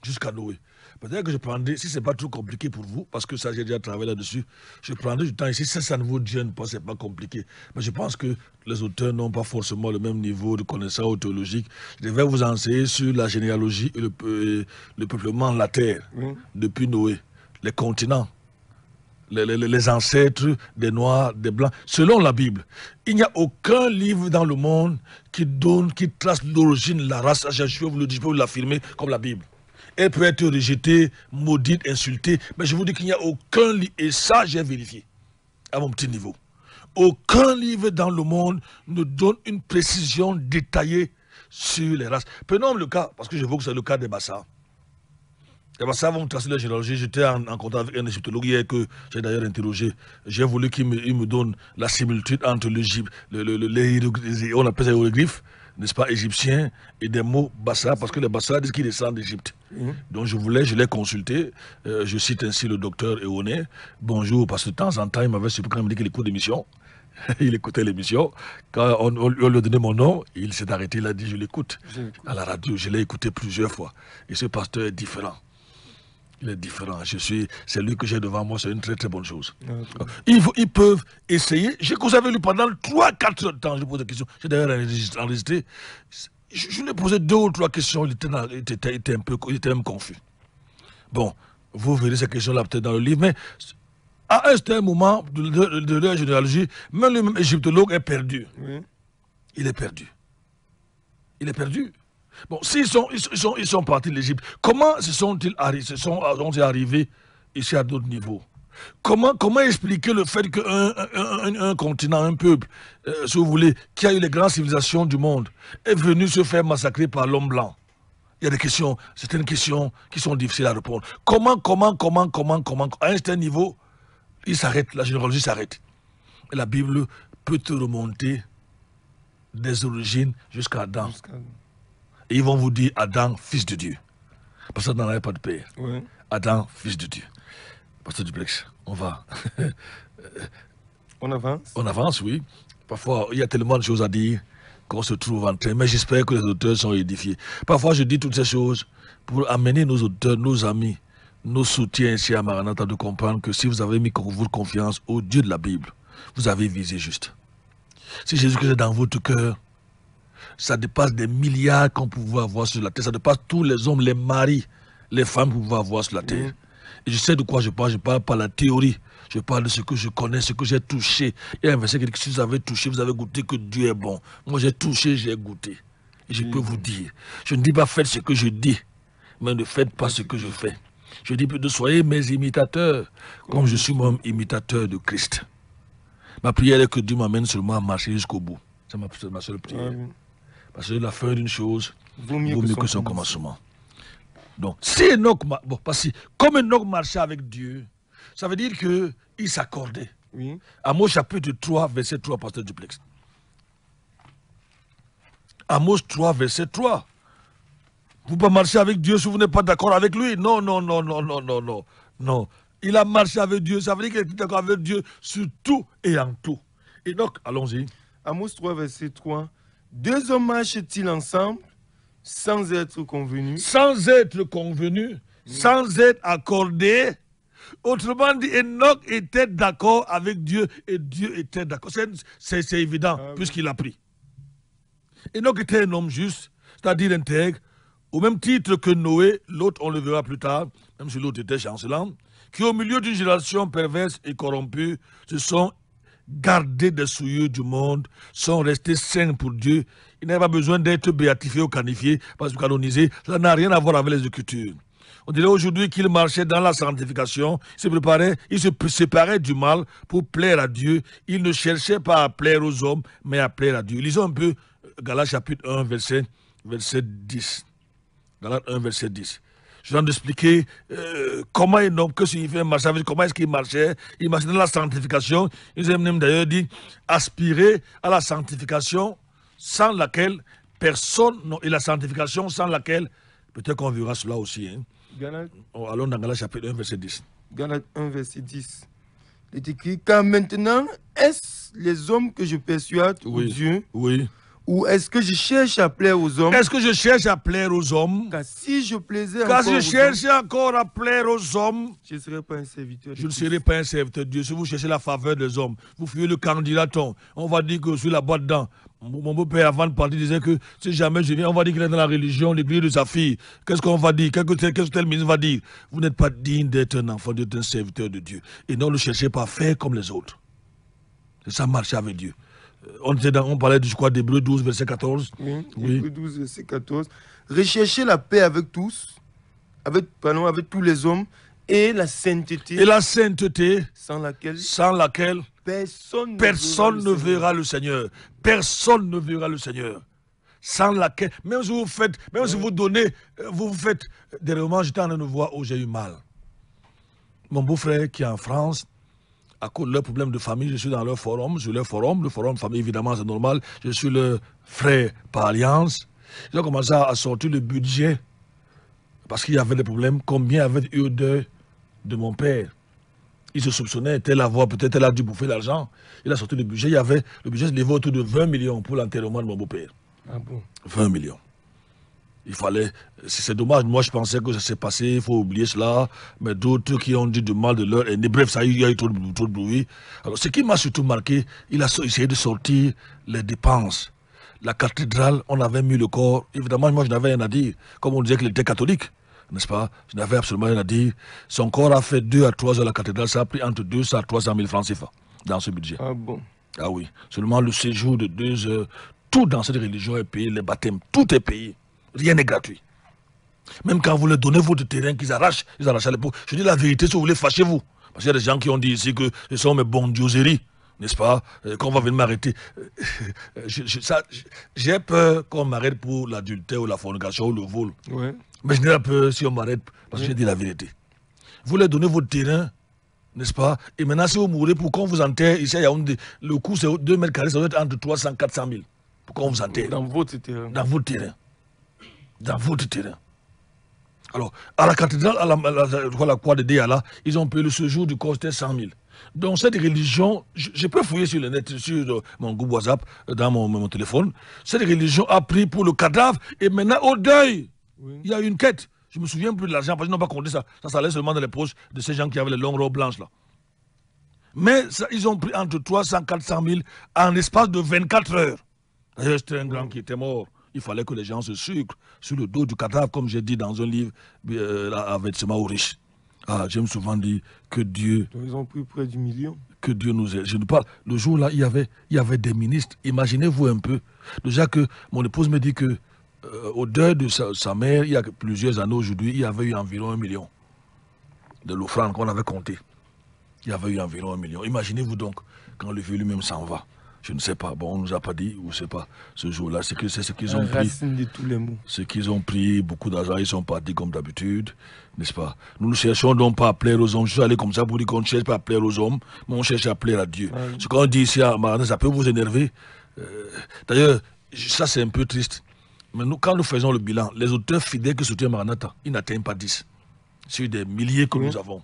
Jusqu'à Noé. Peut-être que je prendrai, si ce n'est pas trop compliqué pour vous, parce que ça j'ai déjà travaillé là-dessus, je prendrai du temps ici, si ça ne vous gêne pas, ce n'est pas compliqué. Mais je pense que les auteurs n'ont pas forcément le même niveau de connaissance théologique. Je vais vous enseigner sur la généalogie et le peuplement de la terre, depuis Noé, les continents, les ancêtres des Noirs, des Blancs, selon la Bible. Il n'y a aucun livre dans le monde qui trace l'origine de la race. Je peux vous l'affirmer comme la Bible. Elle peut être rejetée, maudite, insultée, mais je vous dis qu'il n'y a aucun livre, et ça j'ai vérifié, à mon petit niveau. Aucun livre dans le monde ne donne une précision détaillée sur les races. Prenons le cas, parce que je vois que c'est le cas des Bassa. Les Bassa vont tracer la généalogie. J'étais en contact avec un égyptologue hier que j'ai d'ailleurs interrogé. J'ai voulu qu'il me donne la similitude entre l'Égypte, on appelle ça les hiéroglyphes, n'est-ce pas, égyptiens, et des mots Bassa, parce que les Bassa disent qu'ils descendent d'Égypte. Donc je l'ai consulté, je cite ainsi le docteur Eoné. Bonjour, parce que de temps en temps, il m'avait surpris quand il me dit qu'il écoute l'émission. Il écoutait l'émission. Quand on lui a donné mon nom, il s'est arrêté, il a dit je l'écoute. À la radio, je l'ai écouté plusieurs fois. Et ce pasteur est différent. Il est différent. C'est lui que j'ai devant moi, c'est une très très bonne chose. Ils peuvent essayer. J'ai causé avec lui pendant 3-4 heures de temps. Je pose des questions. J'ai d'ailleurs enregistré. Je lui ai posé 2 ou 3 questions. Il était même confus. Bon, vous verrez ces questions-là peut-être dans le livre. Mais à un certain moment de leur généalogie, même le même égyptologue est perdu. Il est perdu. Il est perdu. Bon, s'ils sont partis de l'Égypte, comment sont-ils arrivés ici à d'autres niveaux? Comment expliquer le fait qu'un continent, un peuple, si vous voulez, qui a eu les grandes civilisations du monde, est venu se faire massacrer par l'homme blanc? Il y a des questions, certaines questions qui sont difficiles à répondre. Comment, à un certain niveau, il s'arrête, la généalogie s'arrête. Et la Bible peut te remonter des origines jusqu'à Adam. Et ils vont vous dire Adam, fils de Dieu. Parce que ça n'en avait pas de père. Adam, fils de Dieu. Pasteur Duplex, on va. On avance? On avance, oui. Parfois, il y a tellement de choses à dire qu'on se trouve en train. Mais j'espère que les auteurs sont édifiés. Parfois, je dis toutes ces choses pour amener nos auteurs, nos amis, nos soutiens ici à Maranatha de comprendre que si vous avez mis votre confiance au Dieu de la Bible, vous avez visé juste. Si Jésus-Christ est dans votre cœur, ça dépasse des milliards qu'on pouvait avoir sur la terre. Ça dépasse tous les hommes, les maris, les femmes qu'on pouvait avoir sur la terre. Et je sais de quoi je parle. Je ne parle pas de la théorie. Je parle de ce que je connais, ce que j'ai touché. Il y a un verset qui dit que si vous avez touché, vous avez goûté que Dieu est bon. Moi, j'ai touché, j'ai goûté. Et je peux vous dire, je ne dis pas faites ce que je dis, mais ne faites pas ce que je fais. Je dis plutôt soyez mes imitateurs, comme je suis moi-même imitateur de Christ. Ma prière est que Dieu m'amène seulement à marcher jusqu'au bout. C'est ma seule prière. Parce que la fin d'une chose vaut mieux que son commencement. Donc, si Enoch, comme Enoch marchait avec Dieu, ça veut dire qu'il s'accordait. Amos chapitre 3, verset 3, pasteur Duplex. Amos 3, verset 3. Vous ne pouvez pas marcher avec Dieu si vous n'êtes pas d'accord avec lui. Non. Il a marché avec Dieu, ça veut dire qu'il était d'accord avec Dieu sur tout et en tout. Enoch, allons-y. Amos 3, verset 3. 2 hommes marchent-ils ensemble sans être convenus? Sans être convenus, sans être accordés. Autrement dit, Enoch était d'accord avec Dieu et Dieu était d'accord. C'est évident, puisqu'il a pris. Enoch était un homme juste, c'est-à-dire intègre, au même titre que Noé, l'autre, on le verra plus tard, même si l'autre était chancelant, qui au milieu d'une génération perverse et corrompue, se sont gardés des souillures du monde, sont restés saints pour Dieu. Ils n'avaient pas besoin d'être béatifiés ou canifiés, parce que canonisés, ça n'a rien à voir avec les Écritures. On dirait aujourd'hui qu'ils marchaient dans la sanctification, ils se séparaient du mal pour plaire à Dieu. Ils ne cherchaient pas à plaire aux hommes, mais à plaire à Dieu. Lisons un peu Galates chapitre 1, verset 10. Galates 1, verset 10. Je viens d'expliquer comment un homme, que signifie marcher, comment est-ce qu'il marchait. Il marchait dans la sanctification. Ils ont même d'ailleurs dit aspirer à la sanctification sans laquelle personne, et la sanctification sans laquelle, peut-être qu'on verra cela aussi. Hein. Allons dans Galates chapitre 1, verset 10. Galates 1, verset 10. Il est écrit, car maintenant, est-ce les hommes que je persuade ou Dieu? Oui. Ou est-ce que je cherche à plaire aux hommes? Est-ce que je cherche à plaire aux hommes? Car si je plaisais Car encore si je aux cherchais hommes, encore à plaire aux hommes, je ne serais pas un serviteur de je ne Christ. serai pas un serviteur de Dieu. Si vous cherchez la faveur des hommes, vous fuyez le candidaton. On va dire que je suis la boîte dedans. Mon beau-père, avant de partir, disait que si jamais je viens, on va dire qu'il est dans la religion, l'église de sa fille. Qu'est-ce qu'on va dire? Qu'est-ce que tel ministre va dire? Vous n'êtes pas digne d'être un enfant, d'être un serviteur de Dieu. Et non, ne cherchez pas à faire comme les autres. C'est ça, marcher avec Dieu. On parlait, je crois, d'Hébreux 12, verset 14. Oui, Hébreux 12, verset 14. Recherchez la paix avec tous, avec tous les hommes, et la sainteté. Et la sainteté, sans laquelle personne ne verra le Seigneur. Personne ne verra le Seigneur. Sans laquelle, même si vous faites, même si vous donnez, vous faites des romans, j'étais en train de voir où j'ai eu mal. Mon beau-frère qui est en France, à cause de leurs problèmes de famille, je suis dans leur forum, sur leur forum. Le forum famille, évidemment, c'est normal. Je suis le frère par alliance. Ils ont commencé à sortir le budget parce qu'il y avait des problèmes. Combien avait eu de mon père? Il se soupçonnait, peut-être elle a dû bouffer l'argent. Il a sorti le budget. Le budget se levait autour de 20 millions pour l'enterrement de mon beau-père. Ah bon? 20 millions. Il fallait, c'est dommage, moi je pensais que ça s'est passé, il faut oublier cela, mais d'autres qui ont dit du mal de leur aîné, bref, ça, il y a eu trop de bruit. Alors ce qui m'a surtout marqué, il a essayé de sortir les dépenses. La cathédrale, on avait mis le corps, évidemment moi je n'avais rien à dire, comme on disait qu'il était catholique, n'est-ce pas? Je n'avais absolument rien à dire. Son corps a fait 2 à 3 heures à la cathédrale, ça a pris entre 200 à 300 000 francs CFA dans ce budget. Ah bon? Ah oui, seulement le séjour de 2 heures, tout dans cette religion est payé, les baptêmes, tout est payé. Rien n'est gratuit. Même quand vous leur donnez votre terrain, qu'ils arrachent les peaux. Je dis la vérité, si vous voulez, fâchez-vous. Parce qu'il y a des gens qui ont dit ici que ce sont mes bondioseries, n'est-ce pas? Qu'on va venir m'arrêter. J'ai peur qu'on m'arrête pour l'adultère ou la fornication ou le vol. Ouais. Mais je n'ai pas peur si on m'arrête parce que j'ai dit la vérité. Vous leur donnez votre terrain, n'est-ce pas? Et maintenant, si vous mourrez pour qu'on vous enterre, ici à Yaoundé, le coût c'est 2 mètres carrés, ça doit être entre 300 et 400 000 pour qu'on vous enterre. Dans votre terrain. Dans votre terrain. Dans votre terrain. Alors, à la cathédrale, à la croix de Déala, ils ont payé le séjour du corps, c'était 100 000. Donc, cette religion, je peux fouiller sur le net, sur mon groupe WhatsApp, dans mon téléphone. Cette religion a pris pour le cadavre et maintenant, au deuil, il y a une quête. Je ne me souviens plus de l'argent parce qu'ils n'ont pas compté ça. Ça allait seulement dans les poches de ces gens qui avaient les longues robes blanches là. Mais ça, ils ont pris entre 300 et 400 000 en l'espace de 24 heures. D'ailleurs, c'était un grand qui était mort. Il fallait que les gens se sucrent sur le dos du cadavre, comme j'ai dit dans un livre, avec ce aux riches. Ah, j'aime souvent dire que Dieu... Donc, ils ont pris près du million. Que Dieu nous aide. Je ne parle... Le jour-là, il y avait des ministres. Imaginez-vous un peu. Déjà que mon épouse me dit que au deuil de sa mère, il y a plusieurs années aujourd'hui, il y avait eu environ 1 million de l'offrande qu'on avait compté. Il y avait eu environ 1 million. Imaginez-vous donc, quand le vieux lui-même s'en va. Je ne sais pas, bon, on ne nous a pas dit, ou je ne sais pas, ce jour-là, c'est ce qu'ils ont pris. De tous les mots. Ce qu'ils ont pris, beaucoup d'argent, ils sont partis comme d'habitude, n'est-ce pas? Nous ne cherchons donc pas à plaire aux hommes. Je suis allé comme ça pour dire qu'on ne cherche pas à plaire aux hommes, mais on cherche à plaire à Dieu. Ah, oui. Ce qu'on dit ici à Marana, ça peut vous énerver. D'ailleurs, ça c'est un peu triste. Mais nous, quand nous faisons le bilan, les auteurs fidèles qui soutiennent Maranatha, ils n'atteignent pas 10. Sur des milliers que nous avons.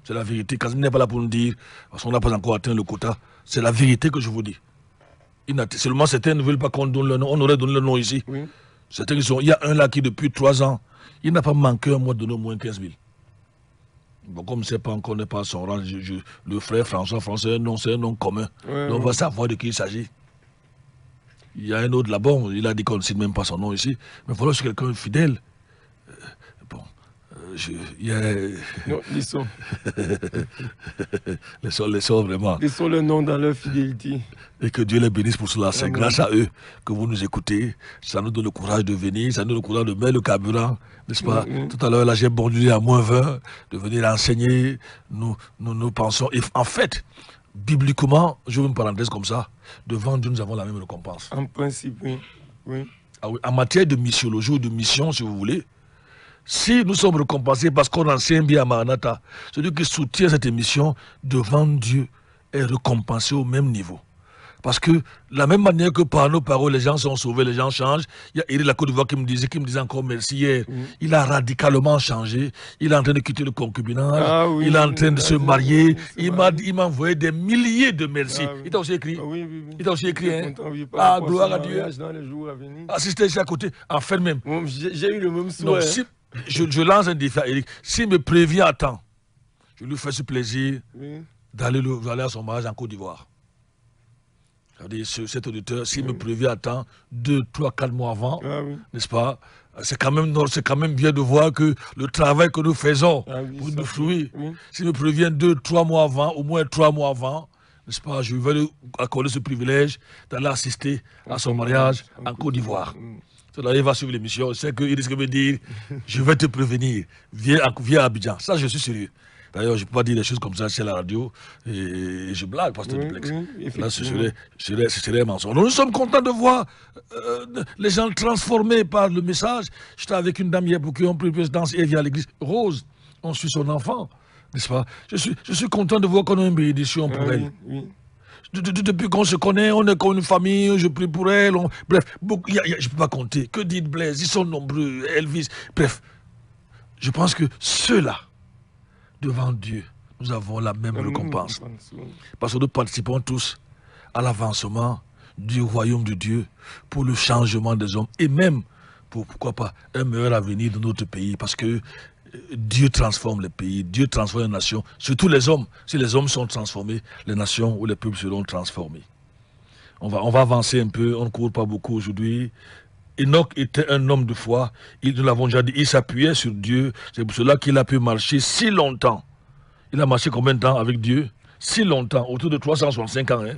C'est la vérité. Quand il n'est pas là pour nous dire, parce qu'on n'a pas encore atteint le quota, c'est la vérité que je vous dis. Seulement certains ne veulent pas qu'on donne le nom. On aurait donné le nom ici. Oui. Certains il y a un là qui depuis 3 ans, il n'a pas manqué un mois de donner au moins 15 000. Bon, comme c'est pas encore, n'est pas son rang, le frère François, c'est un nom commun. Ouais, donc on va savoir de qui il s'agit. Il y a un autre là-bas, il a dit qu'on ne cite même pas son nom ici. Mais voilà, c'est quelqu'un fidèle. Il y a... Non, laissons. Laissons vraiment. Laissons le nom dans leur fidélité. Et que Dieu les bénisse pour cela. C'est Amen. grâce à eux que vous nous écoutez. Ça nous donne le courage de venir, ça nous donne le courage de mettre le carburant, n'est-ce pas? Tout à l'heure, là, j'ai bordu à -20, de venir enseigner. Nous pensons. Et en fait, bibliquement, je veux une parenthèse comme ça, devant Dieu, nous avons la même récompense. En principe, oui. Oui. Ah oui, en matière de missiologie ou de mission, si vous voulez, si nous sommes récompensés parce qu'on enseigne bien à Maranatha, celui qui soutient cette émission devant Dieu est récompensé au même niveau. Parce que la même manière que par nos paroles, les gens sont sauvés, les gens changent. Il y a Eric de la Côte d'Ivoire qui me disait encore merci hier. Il a radicalement changé. Il est en train de quitter le concubinage. Ah oui, il est en train de se marier. oui, Il m'a envoyé des milliers de merci. Ah oui. Il t'a aussi écrit. Ah oui, oui, oui. Il t'a aussi écrit. Hein? Content, oui, par Ah, rapport gloire son à Dieu. mariage dans les jours à venir. Assistez ici à côté. En fait même. Bon, j'ai eu le même souhait. Donc, si, je lance un défi à Eric. S'il me prévient à temps, je lui fais ce plaisir Oui. d'aller à son mariage en Côte d'Ivoire. C'est-à-dire, cet auditeur, s'il me prévient à temps, 2, 3, 4 mois avant, Ah oui. n'est-ce pas? C'est quand même bien de voir que le travail que nous faisons Ah oui, pour ça, nous fruits, oui. s'il me prévient 2, 3 mois avant, au moins 3 mois avant, n'est-ce pas? Je vais lui accorder ce privilège d'aller assister à son mariage en Côte d'Ivoire. Là, il va suivre l'émission, il sait qu'il risque de me dire, je vais te prévenir, viens à Abidjan. Ça, je suis sérieux. D'ailleurs, je ne peux pas dire des choses comme ça sur la radio et je blague, pasteur Duplex. Là, ce serait un mensonge. Nous sommes contents de voir les gens transformés par le message. J'étais avec une dame hier pour qui on prie présidence et elle vient à l'église. Rose, on suit son enfant, n'est-ce pas? Je suis content de voir qu'on a une bénédiction pour elle. Oui. Depuis qu'on se connaît, on est comme une famille, je prie pour elle. Bref, je ne peux pas compter. Que dit Blaise? Ils sont nombreux, Elvis. Bref, je pense que ceux-là, devant Dieu, nous avons la même récompense. Parce que nous participons tous à l'avancement du royaume de Dieu pour le changement des hommes et même pour, pourquoi pas, un meilleur avenir de notre pays. Parce que Dieu transforme les pays, Dieu transforme les nations, surtout les hommes. Si les hommes sont transformés, les nations ou les peuples seront transformés. On va avancer un peu, on ne court pas beaucoup aujourd'hui. Enoch était un homme de foi, nous l'avons déjà dit, il s'appuyait sur Dieu, c'est pour cela qu'il a pu marcher si longtemps. Il a marché combien de temps avec Dieu? Si longtemps, autour de 365 ans, hein,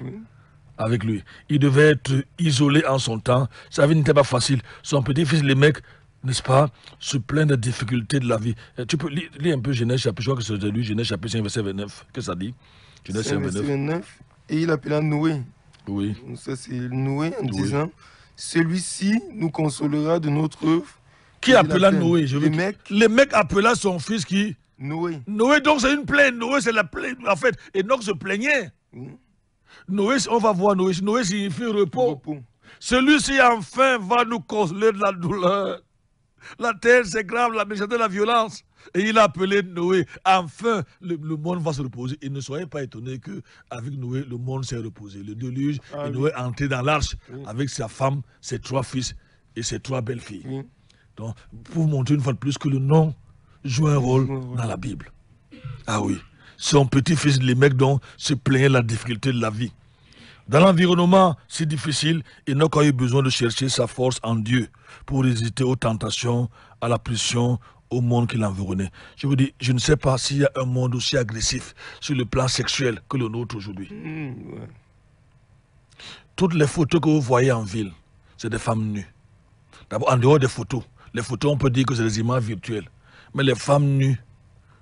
avec lui. Il devait être isolé en son temps, sa vie n'était pas facile. Son petit-fils, les mecs, n'est-ce pas, se plaint des difficultés de la vie. Tu peux lire un peu Genèse chapitre, je crois que c'est lui, Genèse chapitre 5, verset 29, qu'est-ce que ça dit? Genèse 5, 29. Et il appela Noé. Oui. Ça, c'est Noé en disant, celui-ci nous consolera de notre œuvre. Qui appela Noé? Les mecs appela son fils qui? Noé. Noé, donc c'est une plainte. Noé, c'est la plainte. En fait, Enoch se plaignait. Noé, on va voir Noé. Noé signifie repos. Celui-ci, enfin, va nous consoler de la douleur. La terre, c'est grave, la méchanceté, la violence. Et il a appelé Noé. Enfin, le monde va se reposer. Et ne soyez pas étonnés qu'avec Noé, le monde s'est reposé. Le déluge, et Noé est entré dans l'arche avec sa femme, ses 3 fils et ses 3 belles-filles. Donc, pour vous montrer une fois de plus que le nom joue un rôle dans la Bible. Ah oui. Son petit-fils, les mecs dont se plaignait la difficulté de la vie. Dans l'environnement si difficile, Enoch a eu besoin de chercher sa force en Dieu pour résister aux tentations, à la pression, au monde qui l'environnait. Je vous dis, je ne sais pas s'il y a un monde aussi agressif sur le plan sexuel que le nôtre aujourd'hui. Toutes les photos que vous voyez en ville, c'est des femmes nues. D'abord, en dehors des photos, les photos, on peut dire que c'est des images virtuelles. Mais les femmes nues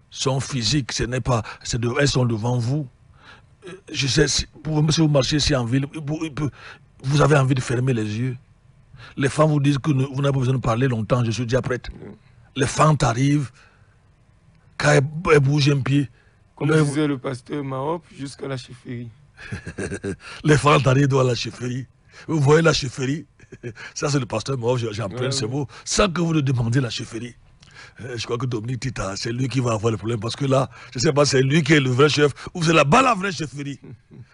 sont physiques, elles sont devant vous. Je sais, si vous marchez ici en ville, vous avez envie de fermer les yeux. Les femmes vous disent que vous n'avez pas besoin de parler longtemps, je suis déjà prête. Les fentes arrivent, quand elles bougent un pied. Comme disait le pasteur Mahop, jusqu'à la chefferie. Les fentes arrivent dans la chefferie. Vous voyez la chefferie? Ça, c'est le pasteur Mahop, j'emprunte ce mot, sans que vous ne demandiez la chefferie. Je crois que Dominique Tita, c'est lui qui va avoir le problème parce que là, je ne sais pas, c'est lui qui est le vrai chef ou c'est là-bas la vraie chefferie.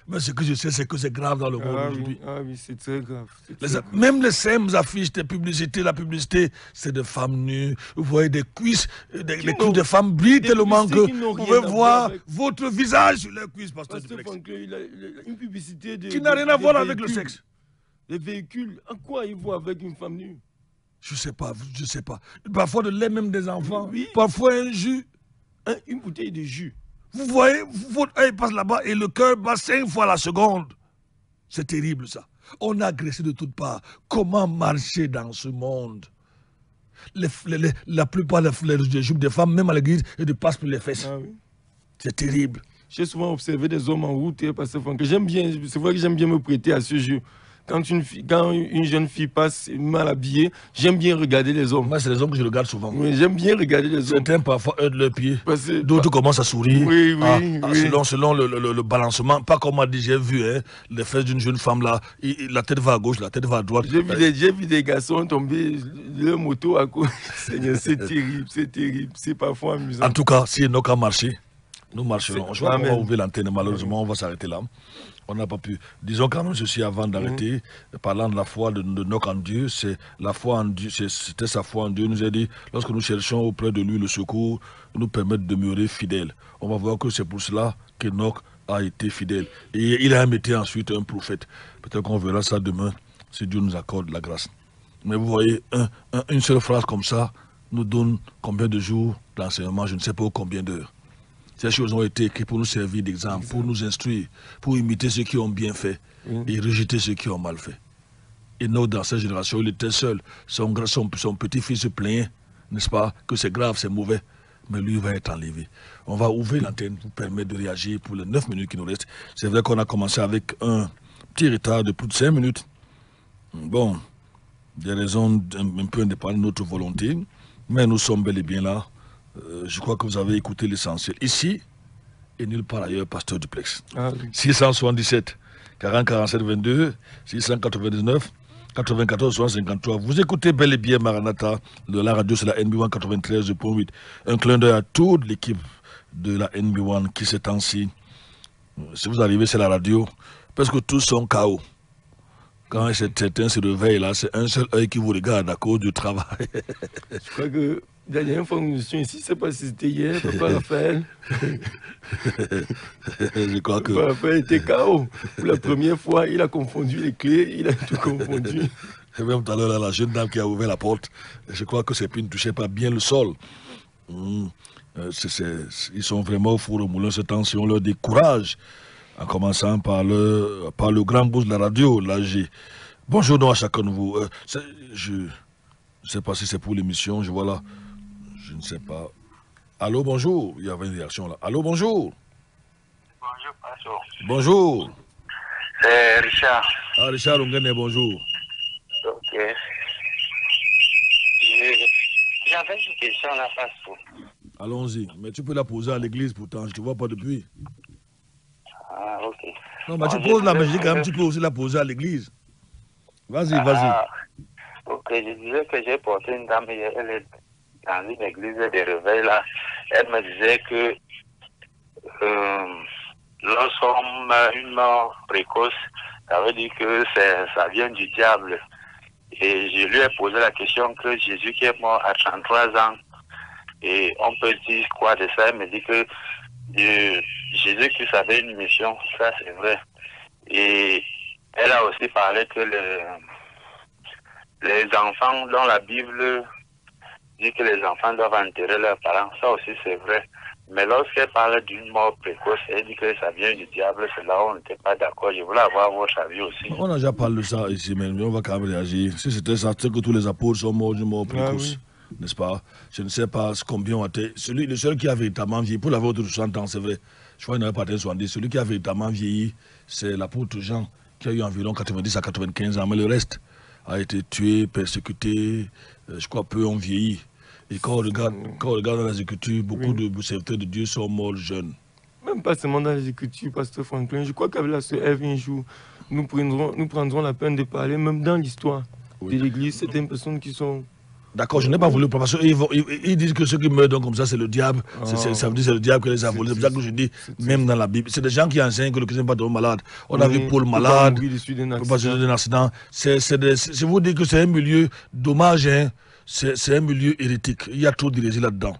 Mais ce que je sais, c'est que c'est grave dans le monde aujourd'hui. Ah oui, c'est très grave. Même les mêmes affiches de publicité, la publicité, c'est de femmes nues. Vous voyez des cuisses, les cuisses de femmes brillent tellement que vous pouvez voir votre visage sur les cuisses, pasteur Duplex. Une publicité qui n'a rien à voir avec le sexe. Les véhicules, en quoi ils voient avec une femme nue? Je sais pas. Parfois de lait même des enfants. Oui. Parfois un jus. Une bouteille de jus. Vous voyez, votre œil passe là-bas et le cœur bat 5 fois la seconde. C'est terrible ça. On a agressé de toutes parts. Comment marcher dans ce monde? La plupart des jupes des femmes, même à l'église, ils dépassent pour les fesses. Ah, oui. C'est terrible. J'ai souvent observé des hommes en route, Pasteur Franck. C'est vrai que j'aime bien me prêter à ce jeu. Quand une jeune fille passe mal habillée, j'aime bien regarder les hommes. Moi, c'est les hommes que je regarde souvent. Oui, j'aime bien regarder les hommes. Certains parfois heurtent leurs pieds. Que... D'autres commencent à sourire. Oui. Selon le balancement. Pas comme on dit, j'ai vu les fesses d'une jeune femme là. La tête va à gauche, la tête va à droite. J'ai vu des garçons tomber leur moto à cause. C'est terrible, c'est parfois amusant. En tout cas, si Enoch a marché, nous marcherons. Je crois qu'on va ouvrir l'antenne, malheureusement, on va s'arrêter là. On n'a pas pu. Disons quand même ceci avant d'arrêter, parlant de la foi de Enoch en Dieu, c'est la foi en Dieu, c'était sa foi en Dieu. Il nous a dit, lorsque nous cherchons auprès de lui le secours, nous permet de demeurer fidèles. On va voir que c'est pour cela qu'Enoch a été fidèle. Et il a été ensuite un prophète. Peut-être qu'on verra ça demain, si Dieu nous accorde la grâce. Mais vous voyez, une seule phrase comme ça nous donne combien de jours d'enseignement, je ne sais pas combien d'heures. Ces choses ont été écrites pour nous servir d'exemple, pour nous instruire, pour imiter ceux qui ont bien fait et rejeter ceux qui ont mal fait. Et nous, dans cette génération, il était seul. Son petit-fils se plaignait, n'est-ce pas, que c'est grave, c'est mauvais. Mais lui va être enlevé. On va ouvrir l'antenne pour permettre de réagir pour les 9 minutes qui nous restent. C'est vrai qu'on a commencé avec un petit retard de plus de 5 minutes. Bon, des raisons un peu indépendantes de notre volonté, mais nous sommes bel et bien là. Je crois que vous avez écouté l'essentiel. Ici, et nulle part ailleurs, Pasteur Duplex. 677 40 47 22, 699 94 153. Vous écoutez bel et bien Maranatha de la radio, c'est la NB1 93.8. Un clin d'œil à toute l'équipe de la NB1 qui s'est ainsi. Si vous arrivez, c'est la radio, parce que tous sont KO. Quand certains se réveillent là, c'est un seul œil qui vous regarde à cause du travail. Je crois que la dernière fois que nous étions ici, je ne sais pas si c'était hier, Papa Raphaël. Je crois que... Papa Raphaël était KO. Pour la première fois, il a confondu les clés, il a tout confondu. Et même tout à l'heure, la jeune dame qui a ouvert la porte, je crois que ses pieds ne touchaient pas bien le sol. Ils sont vraiment au four au moulin ce temps-ci, on leur dit courage. En commençant par le grand boss de la radio, l'AG. Bonjour donc à chacun de vous. Je ne sais pas si c'est pour l'émission, je vois là. Je ne sais pas. Allô, bonjour. Il y avait une réaction là. Allô, bonjour. Bonjour, Pastor. Bonjour. C'est Richard. Ah, Richard Ongene, bonjour. Ok. J'avais une question là, Pastor. Allons-y. Mais tu peux la poser à l'église pourtant, je ne te vois pas depuis. Ah, ok. Non, mais tu poses la musique quand même, tu peux aussi la poser à l'église. Vas-y. Ok, je disais que j'ai porté une dame hier, elle est dans une église de réveil là. Elle me disait que lorsqu'on meurt une mort précoce, ça veut dire que ça vient du diable. Et je lui ai posé la question que Jésus qui est mort à 33 ans, et on peut dire quoi de ça? Elle me dit que Jésus-Christ avait une mission, ça c'est vrai. Et elle a aussi parlé que les enfants dans la Bible dit que les enfants doivent enterrer leurs parents, ça aussi c'est vrai. Mais lorsqu'elle parle d'une mort précoce, elle dit que ça vient du diable, c'est là où on n'était pas d'accord. Je voulais avoir votre avis aussi. On a déjà parlé de ça ici, mais on va quand même réagir. Si c'était ça, c'est que tous les apôtres sont morts d'une mort précoce. N'est-ce pas? Je ne sais pas combien ont été. Le seul qui a véritablement vieilli, pour l'avoir autour de 60 ans, c'est vrai. Je crois qu'il n'avait pas atteint 70. Celui qui a véritablement vieilli, c'est l'apôtre Jean, qui a eu environ 90 à 95 ans. Mais le reste a été tué, persécuté. Je crois peu ont vieilli. Et quand on regarde dans les Écritures, beaucoup de serviteurs de Dieu sont morts jeunes. Même pas seulement dans les Écritures, Pasteur Franklin. Je crois qu'avec la sœur Ève, un jour, nous prendrons la peine de parler, même dans l'histoire de l'Église, certaines personnes qui sont... D'accord, je n'ai pas voulu, parce qu'ils disent que ceux qui meurent donc comme ça, c'est le diable. Ça veut dire que c'est le diable qui les a volés. C'est pour ça que je dis, même dans la Bible, c'est des gens qui enseignent que le chrétien n'est pas trop malade. On a vu Paul malade, pas d'un accident. Je vous dis que c'est un milieu dommage, hein. C'est un milieu hérétique. Il y a trop d'hérésie là-dedans.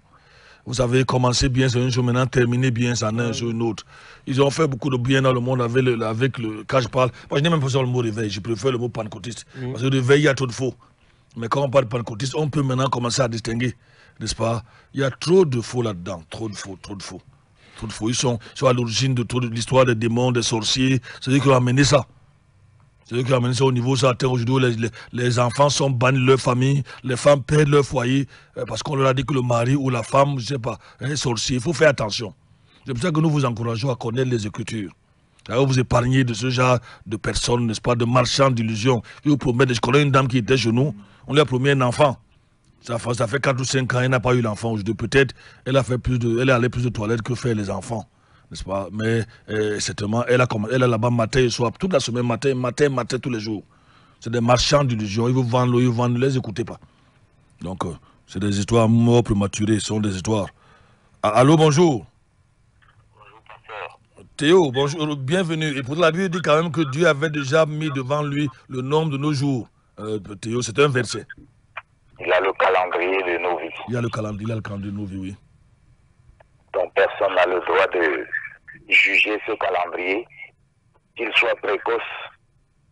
Vous avez commencé bien sur une chose, maintenant terminé bien sur une autre. Ils ont fait beaucoup de bien dans le monde avec le quand je parle. Moi, je n'ai même pas besoin le mot réveil, je préfère le mot pentecôtiste. Parce que le réveil, il y a trop de faux. Mais quand on parle de pentecôtiste, on peut maintenant commencer à distinguer, n'est-ce pas? Il y a trop de faux là-dedans, trop de faux. Ils sont à l'origine de toute l'histoire des démons, des sorciers. C'est eux qui ont amené ça. C'est eux qui ont amené ça au niveau certain. Aujourd'hui, les enfants sont bannis de leur famille, les femmes perdent leur foyer parce qu'on leur a dit que le mari ou la femme, je ne sais pas, est sorcier. Il faut faire attention. C'est pour ça que nous vous encourageons à connaître les Écritures. Alors vous épargnez de ce genre de personnes, n'est-ce pas, de marchands d'illusions. Je connais une dame qui était chez nous, on lui a promis un enfant. Ça fait 4 ou 5 ans, elle n'a pas eu l'enfant aujourd'hui. Peut-être elle est allée plus de toilettes que faire les enfants, n'est-ce pas? Mais certainement, elle est là-bas matin et soir, toute la semaine, matin, tous les jours. C'est des marchands d'illusions. Ils vous vendent, ne les écoutez pas. Donc, c'est des histoires mortes prématurées, ce sont des histoires. Allô, bonjour. Bonjour, pasteur. Théo, bonjour, bienvenue. Et pour la Bible dit quand même que Dieu avait déjà mis devant lui le nombre de nos jours. Théo, c'est un verset. Il a le calendrier de nos vies. Il a le calendrier de nos vies, oui. Donc personne n'a le droit de juger ce calendrier, qu'il soit précoce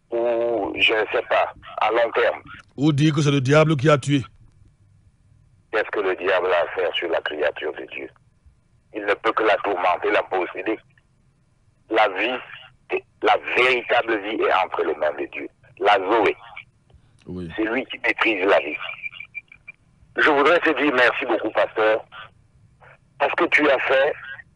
ou, je ne sais pas, à long terme. Ou dire que c'est le diable qui a tué. Qu'est-ce que le diable a à faire sur la créature de Dieu? Il ne peut que la tourmenter, la posséder. La vie, la véritable vie est entre les mains de Dieu. La Zoé. Oui. C'est lui qui maîtrise la vie. Je voudrais te dire merci beaucoup, pasteur, parce que tu as fait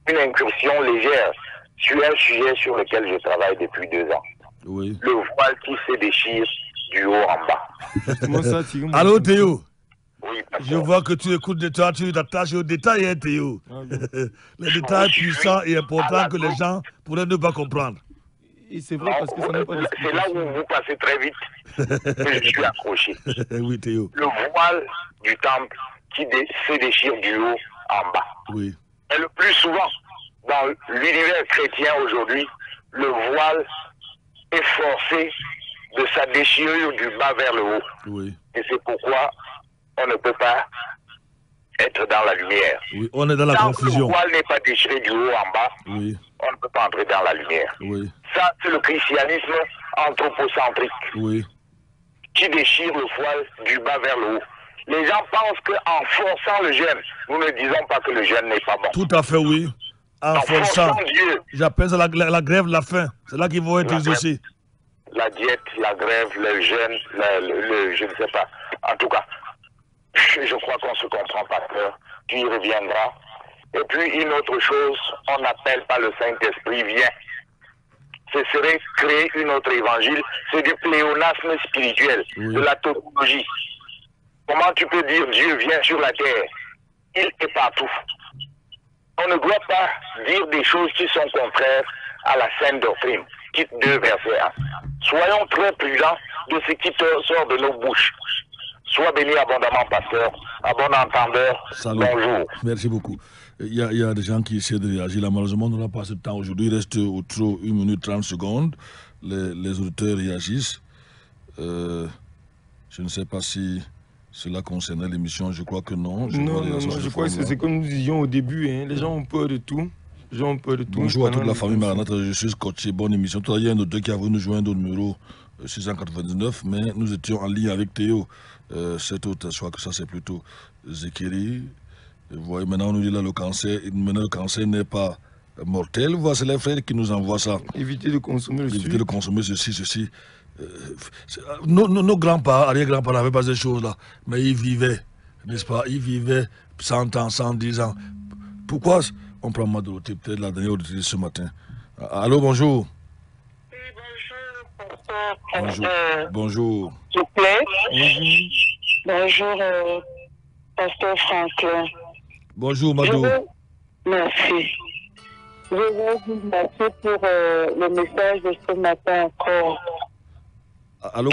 une incursion légère sur un sujet sur lequel je travaille depuis 2 ans. Oui. Le voile qui se déchire du haut en bas. Allô, Théo? Oui, pasteur. Je vois que tu écoutes de toi, tu t'attaches aux détails, hein, Théo. Les détails puissants et importants que les gens pourraient ne pas comprendre. Et c'est vrai parce que ça n'a pas d'explication. C'est là où vous passez très vite que je suis accroché. Oui, Théo. Le voile du temple qui se déchire du haut en bas. Oui. Et le plus souvent, dans l'univers chrétien aujourd'hui, le voile est forcé de sa déchirure du bas vers le haut. Oui. Et c'est pourquoi on ne peut pas être dans la lumière. Oui, on est dans la Tant que confusion. le voile n'est pas déchiré du haut en bas, Oui. on ne peut pas entrer dans la lumière. Oui. Ça, c'est le christianisme anthropocentrique Oui. qui déchire le voile du bas vers le haut. Les gens pensent qu'en forçant le jeûne, nous ne disons pas que le jeûne n'est pas bon. Tout à fait, oui. En forçant. Dieu, J'appelle ça la grève de la faim. C'est là qu'ils vont être La exaucés. la diète, la grève, le jeûne, je ne sais pas. En tout cas, je crois qu'on se comprend, pasteur. Tu y reviendras. Et puis, une autre chose, on n'appelle pas le Saint-Esprit, viens. Ce serait créer une autre évangile. C'est du pléonasme spirituel, Oui. de la tautologie. Comment tu peux dire Dieu vient sur la terre? Il est partout. On ne doit pas dire des choses qui sont contraires à la sainte doctrine. Quitte 2, verset 1. Soyons très prudents de ce qui sort de nos bouches. Sois béni abondamment, pasteur. À bon entendeur. Salut. Bonjour. Merci beaucoup. Il y a des gens qui essaient de réagir. Là, malheureusement, on n'a pas ce temps aujourd'hui. Il reste au trop 1 minute 30 secondes. Les auditeurs réagissent. Je ne sais pas si cela concernait l'émission. Je crois que non. Non, je crois que c'est comme nous disions au début. Hein. Les gens ont peur de tout. Les gens ont peur de tout. Bonjour à toute la famille Maranatha. Je suis scotché. Bonne émission. Tout à l'heure, il y a un autre qui a voulu nous joindre au numéro 699, mais nous étions en ligne avec Théo. Cet autre, je crois que ça c'est plutôt Zekeri. Vous voyez, maintenant on nous dit là le cancer n'est pas mortel. Voilà, c'est les frères qui nous envoient ça. Éviter de consommer le sucre. Éviter de consommer ceci. Nos grands-parents, arrière-grands-parents n'avaient pas ces choses-là, mais ils vivaient, n'est-ce pas? Ils vivaient 100 ans, 110 ans. Pourquoi on prend Madoroté, peut-être la dernière auditrice ce matin? Allô, bonjour. Bonjour. Bonjour. S'il vous plaît. Bonjour. Bonjour, pasteur Franklin. Bonjour, Mado. Merci. Je veux vous remercier pour le message de ce matin encore. Allô,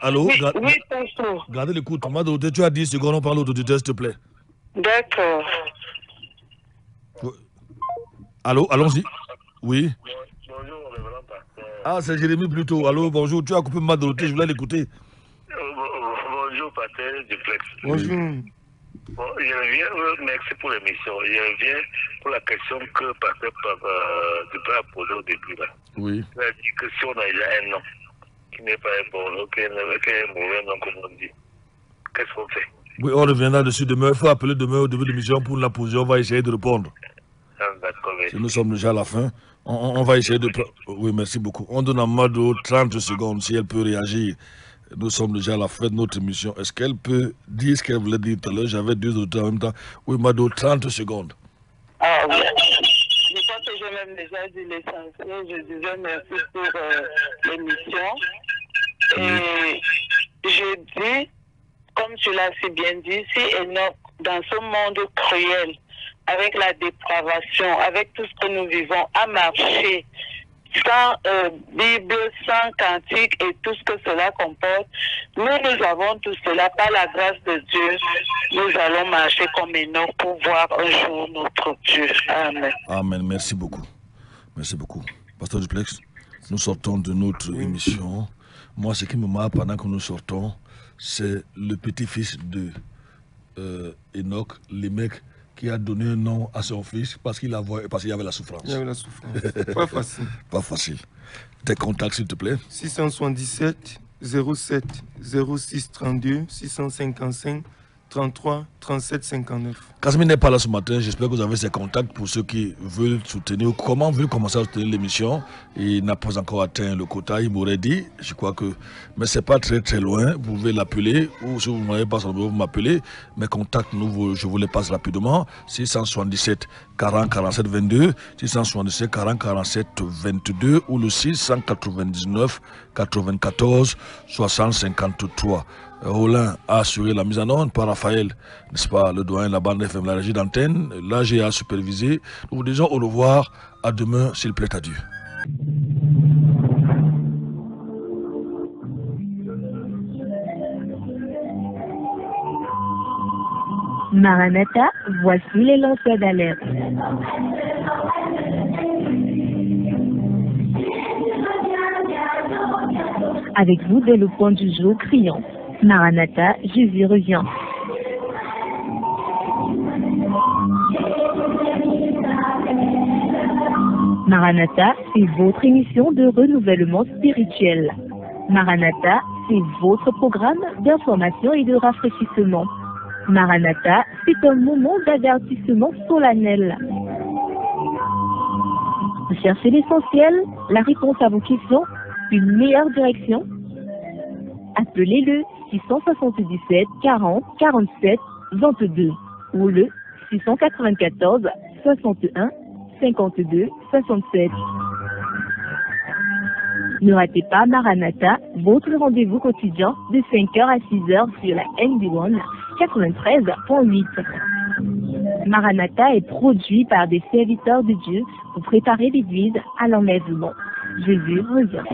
allô. Oui, pasteur. Gardez l'écoute. Madoroté, tu as 10 secondes, on parle au auditeur, s'il te plaît. D'accord. Allô, allons-y. Oui. Bonjour, révérend pasteur. Ah, c'est Jérémy plutôt. Allô, bonjour. Tu as coupé Madoroté, je voulais l'écouter. Bonjour, pasteur Duplex. Bonjour. Bon, je reviens, merci pour l'émission. Je reviens pour la question que pasteur Duplex a posée au début. Là. Oui. Il a dit que si on a déjà un nom, qui n'est pas un bon nom, qui est un mauvais nom, comme on dit, qu'est-ce qu'on fait? Oui, on reviendra dessus demain. Il faut appeler demain au début de l'émission pour la poser. On va essayer de répondre. D'accord, Si nous sommes déjà à la fin, on va essayer de... Oui, merci beaucoup. On donne à Mado 30 secondes si elle peut réagir. Nous sommes déjà à la fin de notre émission. Est-ce qu'elle peut dire ce qu'elle voulait dire tout à l'heure? J'avais deux auteurs en même temps. Oui, Mado, 30 secondes. Ah oui. Je pense que j'ai même déjà dit l'essentiel. Je disais merci pour l'émission. Et je dis, comme tu l'as si bien dit, si Enoch, dans ce monde cruel, avec la dépravation, avec tout ce que nous vivons, a marché sans Bible, sans cantique et tout ce que cela comporte, nous avons tout cela par la grâce de Dieu. Nous allons marcher comme Enoch pour voir un jour notre Dieu. Amen. Amen. Merci beaucoup. Merci beaucoup. Pasteur Duplex, nous sortons de notre émission. Moi, ce qui me marque pendant que nous sortons, c'est le petit-fils de Enoch, Lémec, qui a donné un nom à son fils parce qu'il y avait la souffrance. Il y avait la souffrance. Pas facile. Pas facile. Tes contacts, s'il te plaît. 677 07 06 32 655 33 37 59. Casimir n'est pas là ce matin. J'espère que vous avez ses contacts pour ceux qui veulent soutenir. Comment veulent commencer à soutenir l'émission? Il n'a pas encore atteint le quota. Il m'aurait dit, je crois que... Mais ce n'est pas très très loin. Vous pouvez l'appeler ou si vous n'avez pas son numéro, vous m'appelez. Mes contacts, je vous les passe rapidement. 677 40 47 22, 677 40 47 22 ou le 699 94 60 53. Roland a assuré la mise en onde par Raphaël, n'est-ce pas, le doyen de la bande FM, la régie d'antenne. L'AG a supervisé. Nous vous disons au revoir. À demain, s'il plaît à Dieu. Maranatha, voici les lanceurs d'alerte. Avec vous dès le point du jour criant. Maranatha, Jésus revient. Maranatha, c'est votre émission de renouvellement spirituel. Maranatha, c'est votre programme d'information et de rafraîchissement. Maranatha, c'est un moment d'avertissement solennel. Vous cherchez l'essentiel, la réponse à vos questions, une meilleure direction? Appelez le 677 40 47 22 ou le 694 61 52 67. Ne ratez pas Maranatha, votre rendez-vous quotidien de 5h à 6h sur la NB1 93.8. Maranatha est produit par des serviteurs de Dieu pour préparer l'Église à l'enlèvement. Jésus revient.